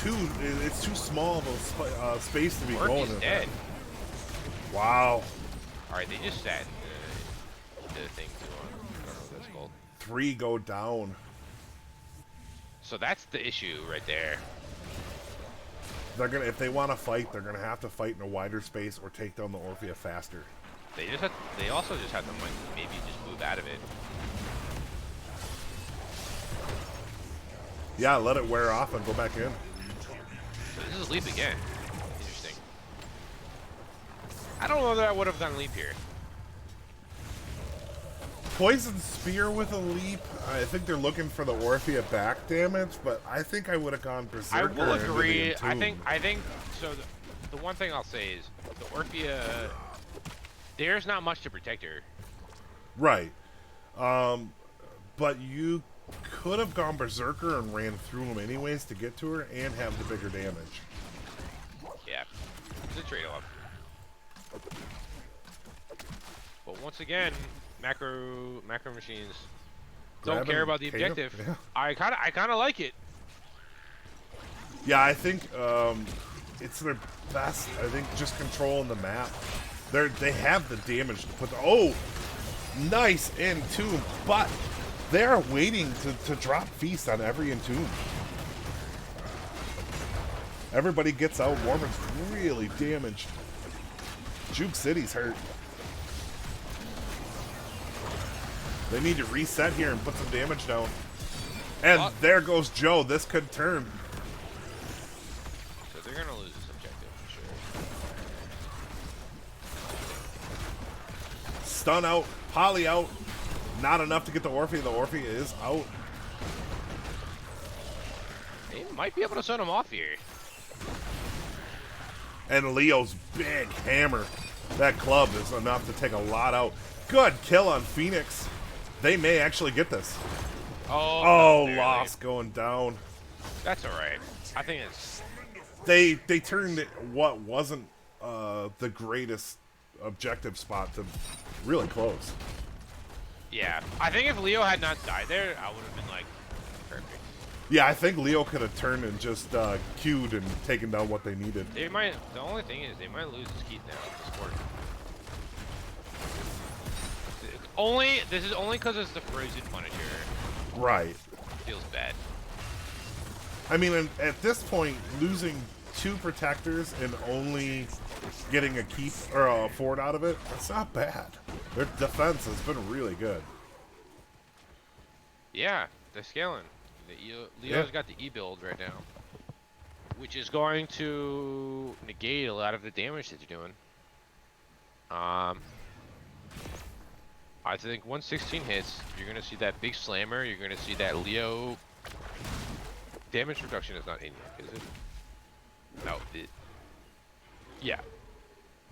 It's too small of a space to be Orc going is in. dead. Wow. All right, they just set the thing to I don't know what that's called. 3 go down. So that's the issue right there. They're gonna, if they want to fight, they're gonna have to fight in a wider space or take down the Orphea faster. They also just have to like maybe just move out of it. Yeah, let it wear off and go back in. So this is leap again. Interesting. I don't know that I would have done leap here. Poison Spear with a leap. I think they're looking for the Orphea back damage, but I think I would have gone Berserker. I will into the agree. I Entomb. think so. The one thing I'll say is the Orphea. There's not much to protect her. Right. But you could have gone Berserker and ran through him anyways to get to her and have the bigger damage. Yeah, it's a trade-off. But once again, macro machines don't Grab care and about the take 'em? objective. Yeah. I kind of like it. Yeah, I think it's their best. I think just controlling the map. They have the damage to put the nice Entomb, but they are waiting to drop Feast on every Entomb. Everybody gets out. Warman's really damaged. Juke City's hurt. They need to reset here and put some damage down. And there goes Joe. This could turn. So they're gonna lose this objective for sure. Stun out. Polly out. Not enough to get the Orphea. The Orphea is out. They might be able to send him off here. And Leo's big hammer. That club is enough to take a lot out. Good kill on Phoenix. They may actually get this. Oh, Oh, barely. lost going down. That's all right. I think it's They turned what wasn't the greatest objective spot to really close. yeah. I think if Leo had not died there, I would have been like perfect. Yeah, I think Leo could have turned and just queued and taken down what they needed. They might. The only thing is they might lose this Keith now. This quarter. This is only because it's the frozen Punisher. Right. Feels bad. I mean, at this point, losing 2 protectors and only getting a keep or a fort out of it, that's not bad. Their defense has been really good. Yeah, they're scaling. Leo's got the E build right now, which is going to negate a lot of the damage that you're doing. I think 116 hits, you're gonna see that big slammer. You're gonna see that Leo damage reduction is not in yet, is it? No. Yeah.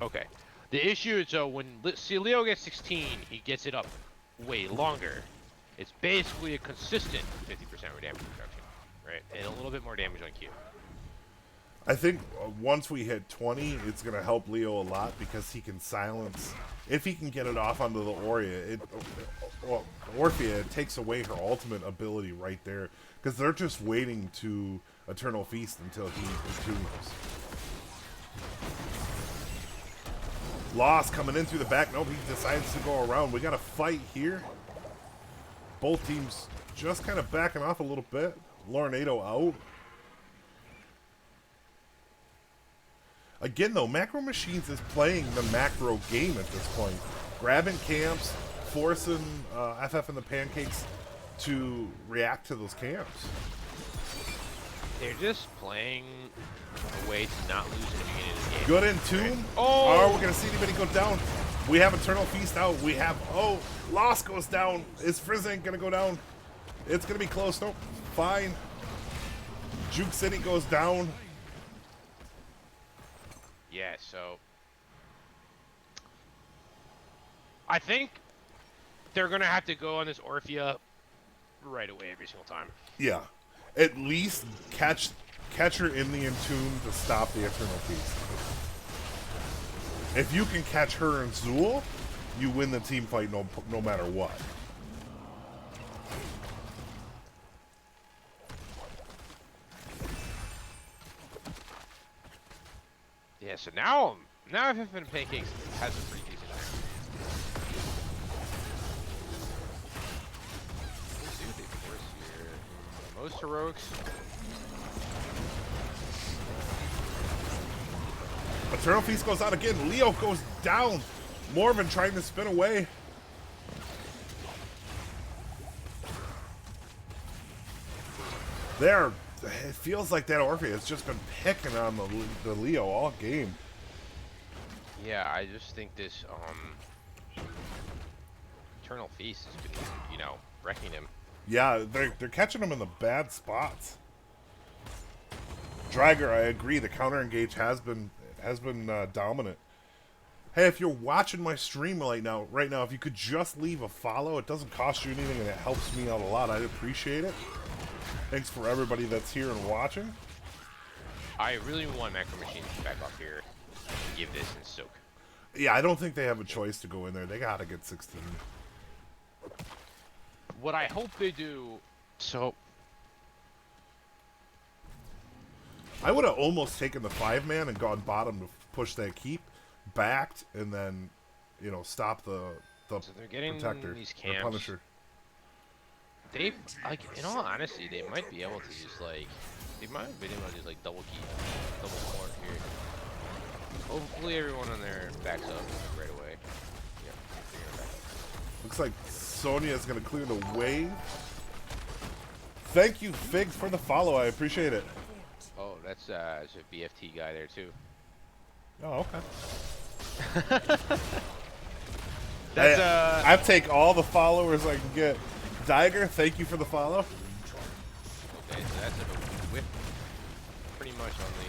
Okay. The issue is so when Leo gets 16, he gets it up way longer. It's basically a consistent 50% damage reduction, right? And a little bit more damage on Q. I think once we hit 20, it's going to help Leo a lot because he can silence. If he can get it off onto the Orphea, it takes away her ultimate ability right there. Because they're just waiting to Eternal Feast until he entombs. Lost coming in through the back. Nope, he decides to go around. We got a fight here. Both teams just kind of backing off a little bit. Lornado out. Again, though, Macro Machines is playing the macro game at this point. Grabbing camps, forcing FF and the Pancakes to react to those camps. They're just playing a way to not lose in the beginning of the game. Good in Tomb. Oh! Are we going to see anybody go down? We have Eternal Feast out. We have... Oh, Lost goes down. Is Frizzank going to go down? It's going to be close. Nope. Fine. Juke City goes down. Yeah, so... I think they're going to have to go on this Orphea right away every single time. Yeah. At least catch her in the Entomb to stop the Eternal Feast. If you can catch her and Zool, you win the team fight no matter what. Yeah, so now FF and Pancakes has a pretty decent rank. Let's see what they force here. Most heroics. Eternal Feast goes out again. Leo goes down. Morven trying to spin away. There, it feels like that Orphea has just been picking on the Leo all game. Yeah, I just think this Eternal Feast has been, wrecking him. Yeah, they're catching him in the bad spots. Drager, I agree. The counter engage has been dominant. Hey, if you're watching my stream right now, if you could just leave a follow, it doesn't cost you anything and it helps me out a lot. I'd appreciate it. Thanks for everybody that's here and watching. I really want Macro Machines back up here and give this and soak. Yeah, I don't think they have a choice to go in there. They gotta get 16. What I hope they do, so I would have almost taken the 5-man and gone bottom to push that keep, backed, and then, stop the so they're getting protector, these the camps. Punisher. They, in all honesty, they might be able to just they might have been able to just double keep, double mark here. Hopefully everyone on there backs up right away. Yeah, they're gonna back up. Looks like Sonya is going to clear the way. Thank you, Figs, for the follow. I appreciate it. Oh, that's a BFT guy there too. Oh, okay. That's I take all the followers I can get. Diger, thank you for the follow. Okay, so that's a whip pretty much on the...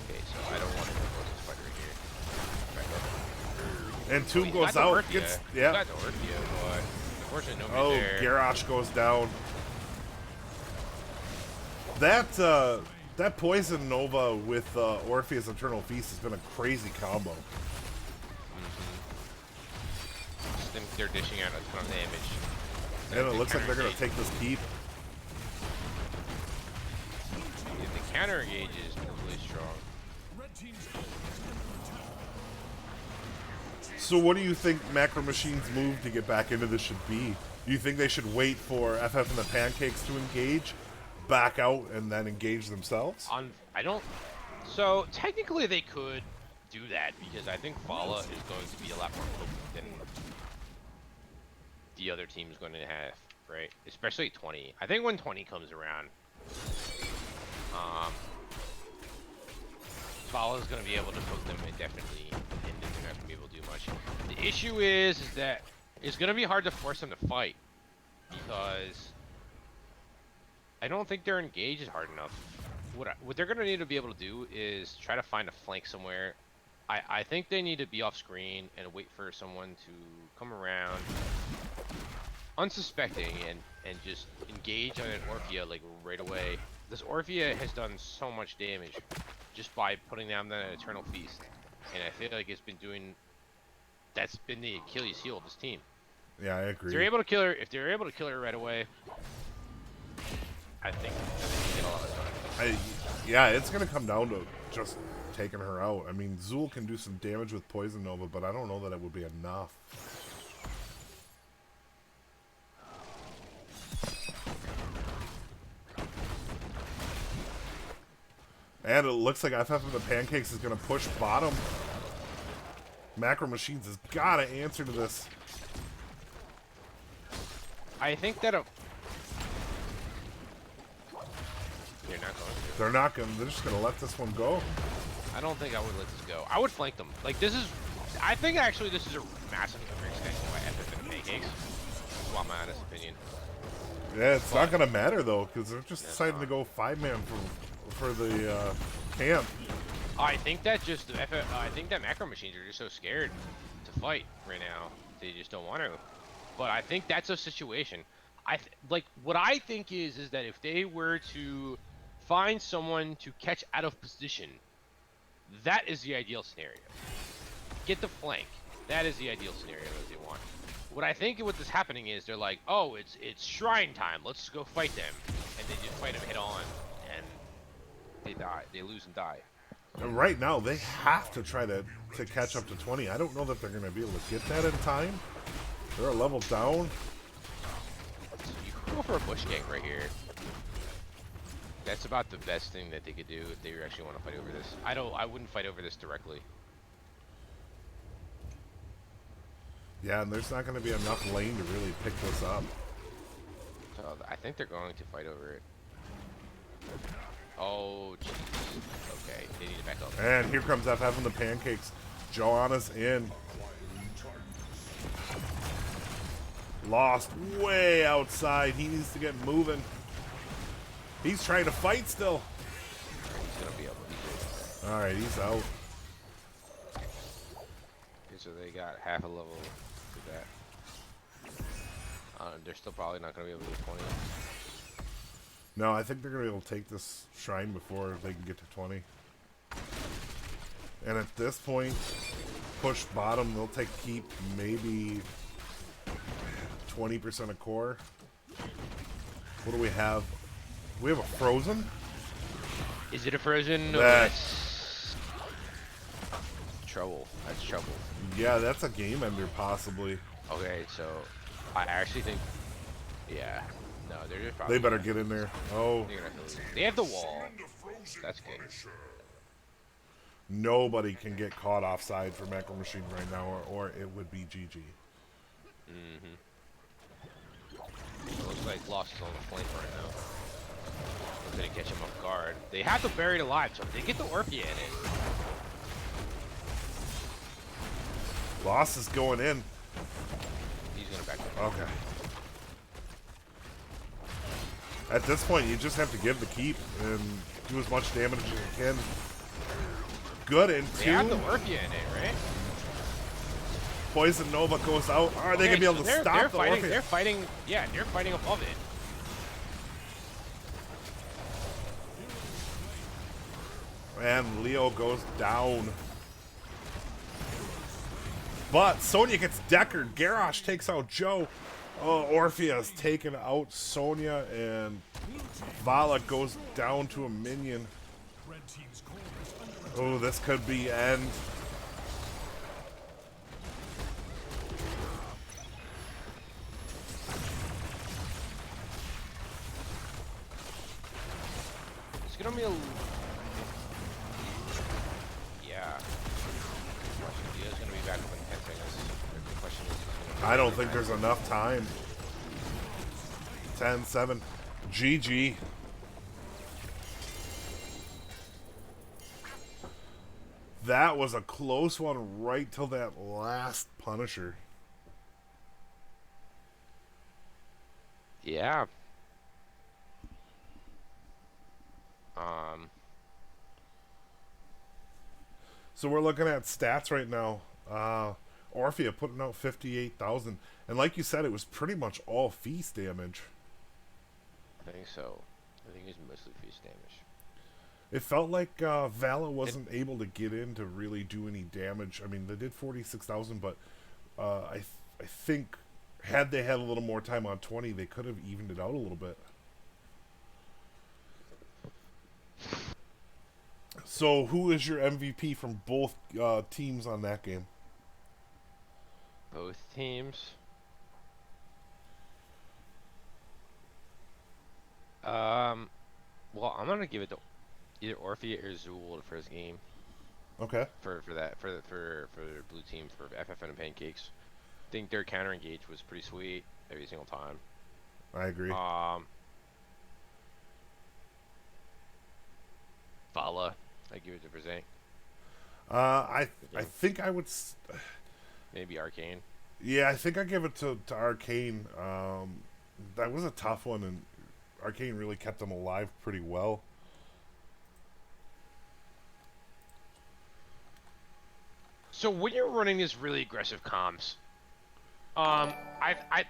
Okay, so I don't want to go this fighter right here. Back up. And Tomb He's goes got the out. Orphea. Gets, He's yeah. got the Orphea, but Unfortunately, nobody's Oh, there. Garrosh goes down. That Poison Nova with Orpheus Eternal Feast has been a crazy combo. I think they're dishing out a ton of damage. And it looks like they're going to take this keep. Yeah, the counter engage is really strong. So what do you think Macro Machine's move to get back into this should be? Do you think they should wait for FF and the Pancakes to engage, back out, and then engage themselves? I don't. So technically, they could do that because I think Fala is going to be a lot more potent than the other team is going to have, right? Especially 20. I think when 20 comes around, Fala is going to be able to poke them indefinitely, and they're not going to be able to do much. The issue is that it's going to be hard to force them to fight because I don't think their engage is hard enough. What they're going to need to be able to do is try to find a flank somewhere. I think they need to be off screen and wait for someone to come around unsuspecting and just engage on an Orphea like right away. This Orphea has done so much damage just by putting down that Eternal Feast, and I feel like it's been doing. That's been the Achilles heel of this team. Yeah, I agree. If they're able to kill her right away, I think they can get a lot done. Yeah, it's going to come down to just taking her out. I mean, Zool can do some damage with Poison Nova, but I don't know that it would be enough. And it looks like FF and the Pancakes is going to push bottom. Macro Machines has got to answer to this. I think that they're not going to. They're not going to. They're just going to let this one go. I don't think I would let this go. I would flank them. Like, this is... I think, actually, this is a massive overextension by FF and the Pancakes. That's my honest opinion. Yeah, it's not going to matter, though, because they're just deciding to go 5-man for the camp. I think that just... I think that Macro Machines are just so scared to fight right now. They just don't want to. But I think that's a situation. Like, what I think is that if they were to find someone to catch out of position, that is the ideal scenario. Get the flank. That is the ideal scenario that they want. What I think what is happening is they're like, oh, it's shrine time. Let's go fight them, and they just fight them head on, and they die. They lose and die. And right now, they have to try to catch up to 20. I don't know that they're going to be able to get that in time. They're a level down. So you could go for a bush gank right here. That's about the best thing that they could do if they actually want to fight over this. I wouldn't fight over this directly. Yeah, and there's not going to be enough lane to really pick this up. So I think they're going to fight over it. Oh, jeez. Okay, they need to back up. And here comes FF and the Pancakes. Joanna's in. Lost way outside. He needs to get moving. He's trying to fight still. He's gonna be able to. All right, he's out. Okay, so they got half a level to that. They're still probably not gonna be able to do 20. No, I think they're going to be able to take this shrine before they can get to 20. And at this point, push bottom. They'll take keep maybe 20% of core. What do we have? We have a frozen? Is it a frozen? That's trouble. That's trouble. Yeah, that's a game ender possibly. Okay, so I actually think, yeah, no, they're just probably. They better get in there. Oh, they have the wall. That's good. Nobody can get caught offside for Macro Machine right now, or it would be GG. Mm-hmm. It looks like Lost is on the flank right now. I'm gonna catch him off guard. They have to bury it alive, so if they get the Orphea in it. Lost is going in. He's gonna back up. Okay. At this point, you just have to give the keep and do as much damage as you can. Good in They have the two. Orphea in it, right? Poison Nova goes out. Are they Okay, gonna be able so to they're stop the fighting. Orpheus? They're fighting. Yeah, they're fighting above it. And Leo goes down. But Sonya gets Deckered. Garrosh takes out Joe. Oh, Orpheus taking out Sonya, and Vala goes down to a minion. Oh, this could be end. It's gonna be a. Yeah. Dio's gonna be back within 10 seconds. The question is, I don't think there's enough time. 10-7. GG. That was a close one right till that last Punisher. Yeah. So we're looking at stats right now. Orphea putting out 58,000. And like you said, it was pretty much all feast damage. I think so. I think it's mostly feast damage. It felt like Vala wasn't able to get in to really do any damage. I mean, they did 46,000, but I think had they had a little more time on 20, they could have evened it out a little bit. So, who is your MVP from both teams on that game? Both teams. Well, I'm gonna give it to either Orphea or Zool the first game. Okay. For the blue team for FFN and Pancakes. I think their counter engage was pretty sweet every single time. I agree. Vala, I give it to Brazil. I think I would. Maybe Arcane. Yeah, I think I give it to Arcane. That was a tough one, and Arcane really kept them alive pretty well. So when you're running these really aggressive comms, I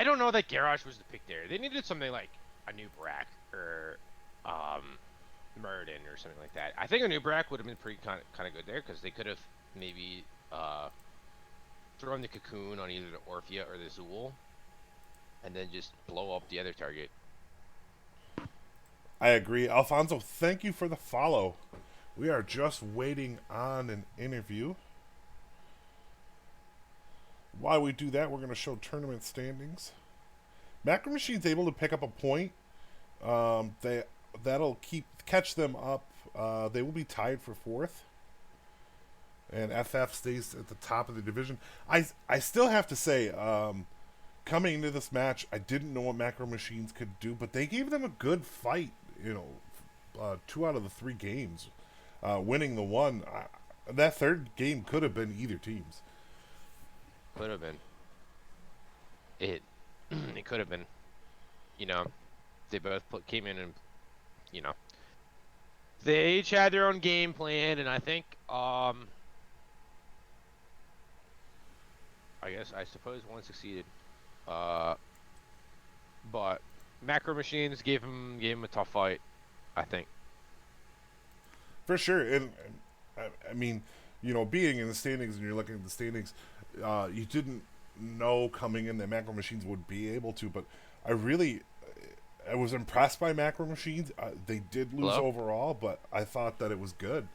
don't know that Garrosh was the pick there. They needed something like a new Brack or Muradin or something like that. I think a new Brack would have been pretty kind of good there because they could have maybe thrown the cocoon on either the Orphea or the Zool, and then just blow up the other target. I agree. Alfonso, thank you for the follow. We are just waiting on an interview. While we do that, we're going to show tournament standings. Macro Machine's able to pick up a point. That'll catch them up. They will be tied for 4th. And FF stays at the top of the division. I still have to say, coming into this match, I didn't know what Macro Machines could do, but they gave them a good fight. 2 out of the 3 games. Winning the one, that third game could have been either team's. Could have been. It could have been. They both came in and, they each had their own game plan, and I think, I suppose one succeeded. But Macro Machines gave him a tough fight, I think. For sure, and I mean, being in the standings and you're looking at the standings, you didn't know coming in that Macro Machines would be able to, but I was impressed by Macro Machines. They did lose overall, but I thought that it was good.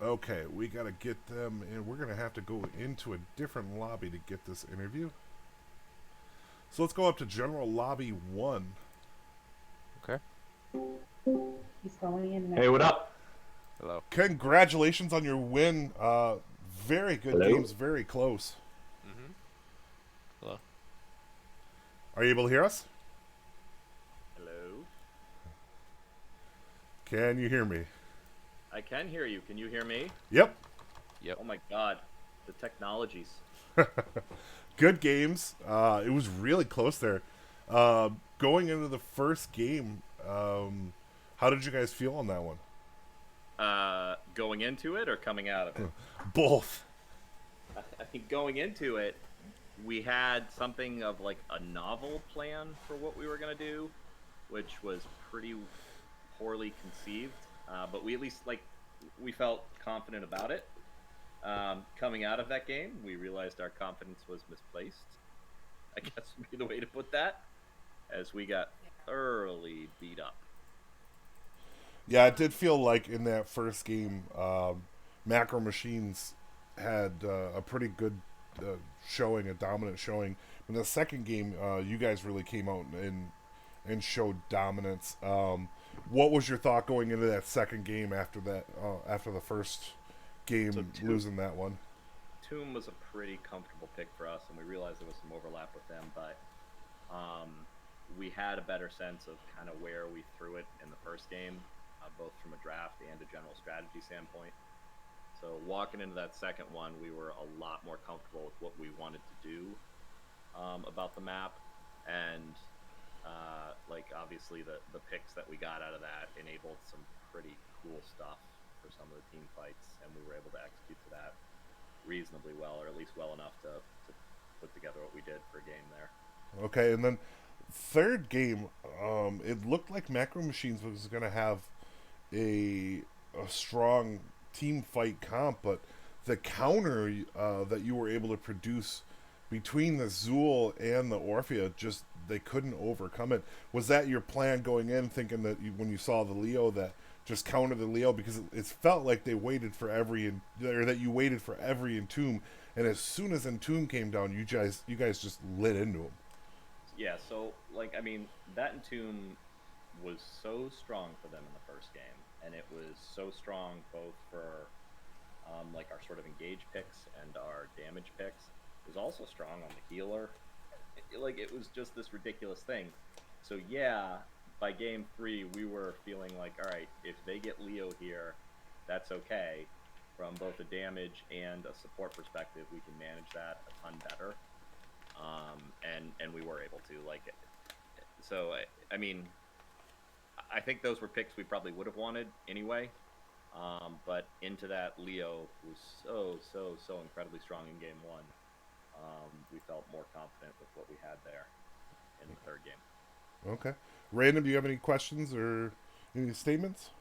Okay, we got to get them in. We're going to have to go into a different lobby to get this interview. So let's go up to General Lobby 1. Okay. He's going in now. Hey, what up? Hello. Congratulations on your win. Very good games, very close. Mm-hmm. Hello. Are you able to hear us? Hello? Can you hear me? I can hear you. Can you hear me? Yep. Yep. Oh my god. The technologies. Good games. It was really close there. going into the first game, how did you guys feel on that one? Going into it or coming out of it? Both. I think going into it, we had something of like a novel plan for what we were gonna do, which was pretty poorly conceived. But we at least we felt confident about it. Coming out of that game, we realized our confidence was misplaced. I guess would be the way to put that, as we got thoroughly beat up. Yeah, it did feel like in that first game, Macro Machines had a pretty good showing, a dominant showing. In the second game, you guys really came out and showed dominance. What was your thought going into that second game after that? After the first game, So losing that one. Tomb was a pretty comfortable pick for us, and we realized there was some overlap with them, but we had a better sense of kind of where we threw it in the first game, both from a draft and a general strategy standpoint. So walking into that second one, we were a lot more comfortable with what we wanted to do about the map, and obviously the picks that we got out of that enabled some pretty cool stuff for some of the team fights, and we were able to execute to that reasonably well, or at least well enough to put together what we did for a game there. Okay, and then third game, it looked like Macro Machines was going to have a strong team fight comp, but the counter that you were able to produce between the Zool and the Orphea, just they couldn't overcome it. Was that your plan going in, thinking that when you saw the Leo, that just counter the Leo, because it felt like they waited for or that you waited for every Entomb, and as soon as Entomb came down, you guys just lit into him. Yeah, so that Entomb was so strong for them in the first game, and it was so strong both for our sort of engage picks and our damage picks. It was also strong on the healer. It was just this ridiculous thing. So yeah, by game 3, we were feeling like, all right, if they get Leo here, that's okay. From both a damage and a support perspective, we can manage that a ton better. And we were able to So I think those were picks we probably would have wanted anyway. But into that, Leo was so incredibly strong in game 1. We felt more confident with what we had there in the third game. Okay. Random, do you have any questions or any statements?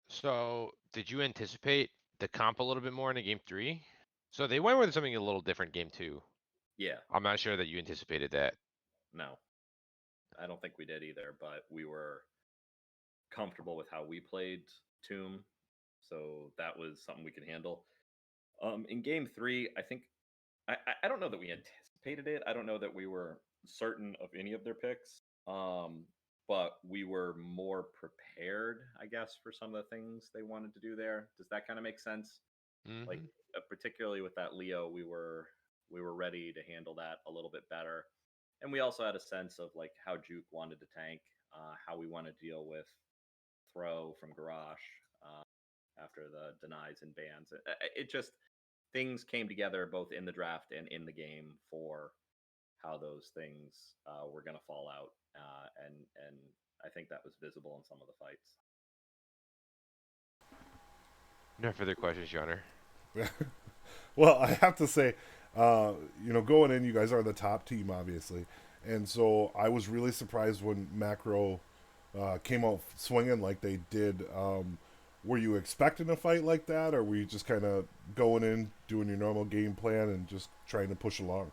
So did you anticipate the comp a little bit more in game 3? So they went with something a little different game 2. Yeah, I'm not sure that you anticipated that. no, I don't think we did either, but we were comfortable with how we played Tomb, so that was something we could handle. In game 3, I think I don't know that we anticipated it. I don't know that we were certain of any of their picks. But we were more prepared, I guess, for some of the things they wanted to do there. Does that kind of make sense? Like, Mm-hmm. particularly with that Leo, we were ready to handle that a little bit better, and we also had a sense of how Juke wanted to tank, how we want to deal with throw from Garage after the denies and bans. It just things came together both in the draft and in the game for how those things were going to fall out, and I think that was visible in some of the fights. No further questions, Your Honor. Well, I have to say, going in, you guys are the top team, obviously, and so I was really surprised when Macro came out swinging like they did. Were you expecting a fight like that, or were you just kind of going in, doing your normal game plan, and just trying to push along?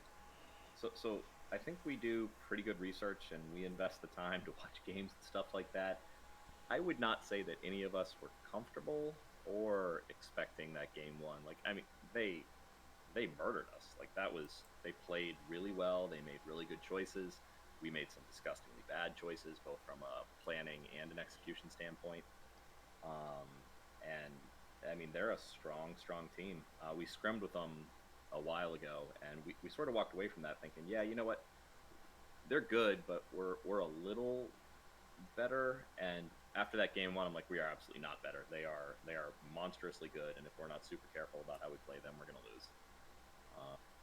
So I think we do pretty good research, and we invest the time to watch games and stuff like that. I would not say that any of us were comfortable or expecting that game 1. They murdered us. They played really well. They made really good choices. We made some disgustingly bad choices, both from a planning and an execution standpoint. And they're a strong team. We scrimmed with them a while ago, and we sort of walked away from that thinking, yeah, you know what? They're good, but we're a little better, and after that game one, I'm like, we are absolutely not better. They are monstrously good, and if we're not super careful about how we play them, we're gonna lose.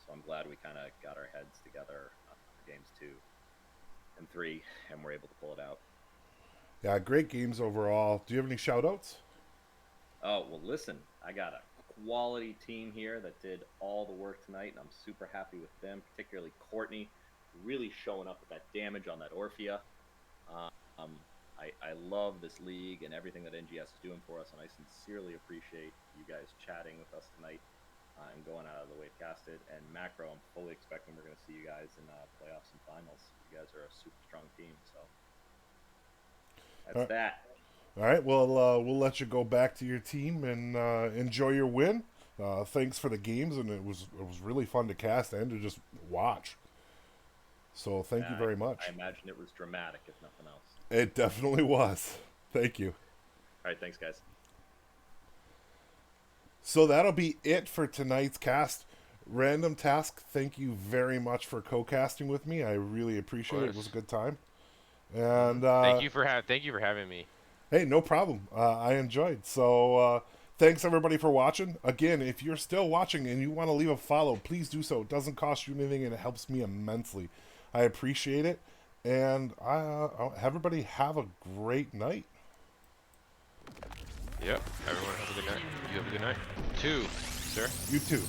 So I'm glad we kind of got our heads together for games 2 and 3, and we're able to pull it out. Yeah, great games overall. Do you have any shout outs? Oh, well, listen, I got a quality team here that did all the work tonight, and I'm super happy with them, particularly Courtney, really showing up with that damage on that Orphea. I love this league and everything that NGS is doing for us, and I sincerely appreciate you guys chatting with us tonight and going out of the way to cast it. And Macro, I'm fully expecting we're going to see you guys in playoffs and finals. You guys are a super strong team, so that's that. All right, well, we'll let you go back to your team and enjoy your win. Thanks for the games, and it was really fun to cast and to just watch. So thank you very much. I imagine it was dramatic, if nothing else. It definitely was. Thank you. All right, thanks, guys. So that'll be it for tonight's cast. Random Task, thank you very much for co-casting with me. I really appreciate it. It was a good time. And thank you for having me. Hey, no problem. I enjoyed. So thanks everybody for watching. Again, if you're still watching and you want to leave a follow, please do so. It doesn't cost you anything and it helps me immensely. I appreciate it. And everybody have a great night. Yep. Everyone have a good night. You have a good night too, sir. You too.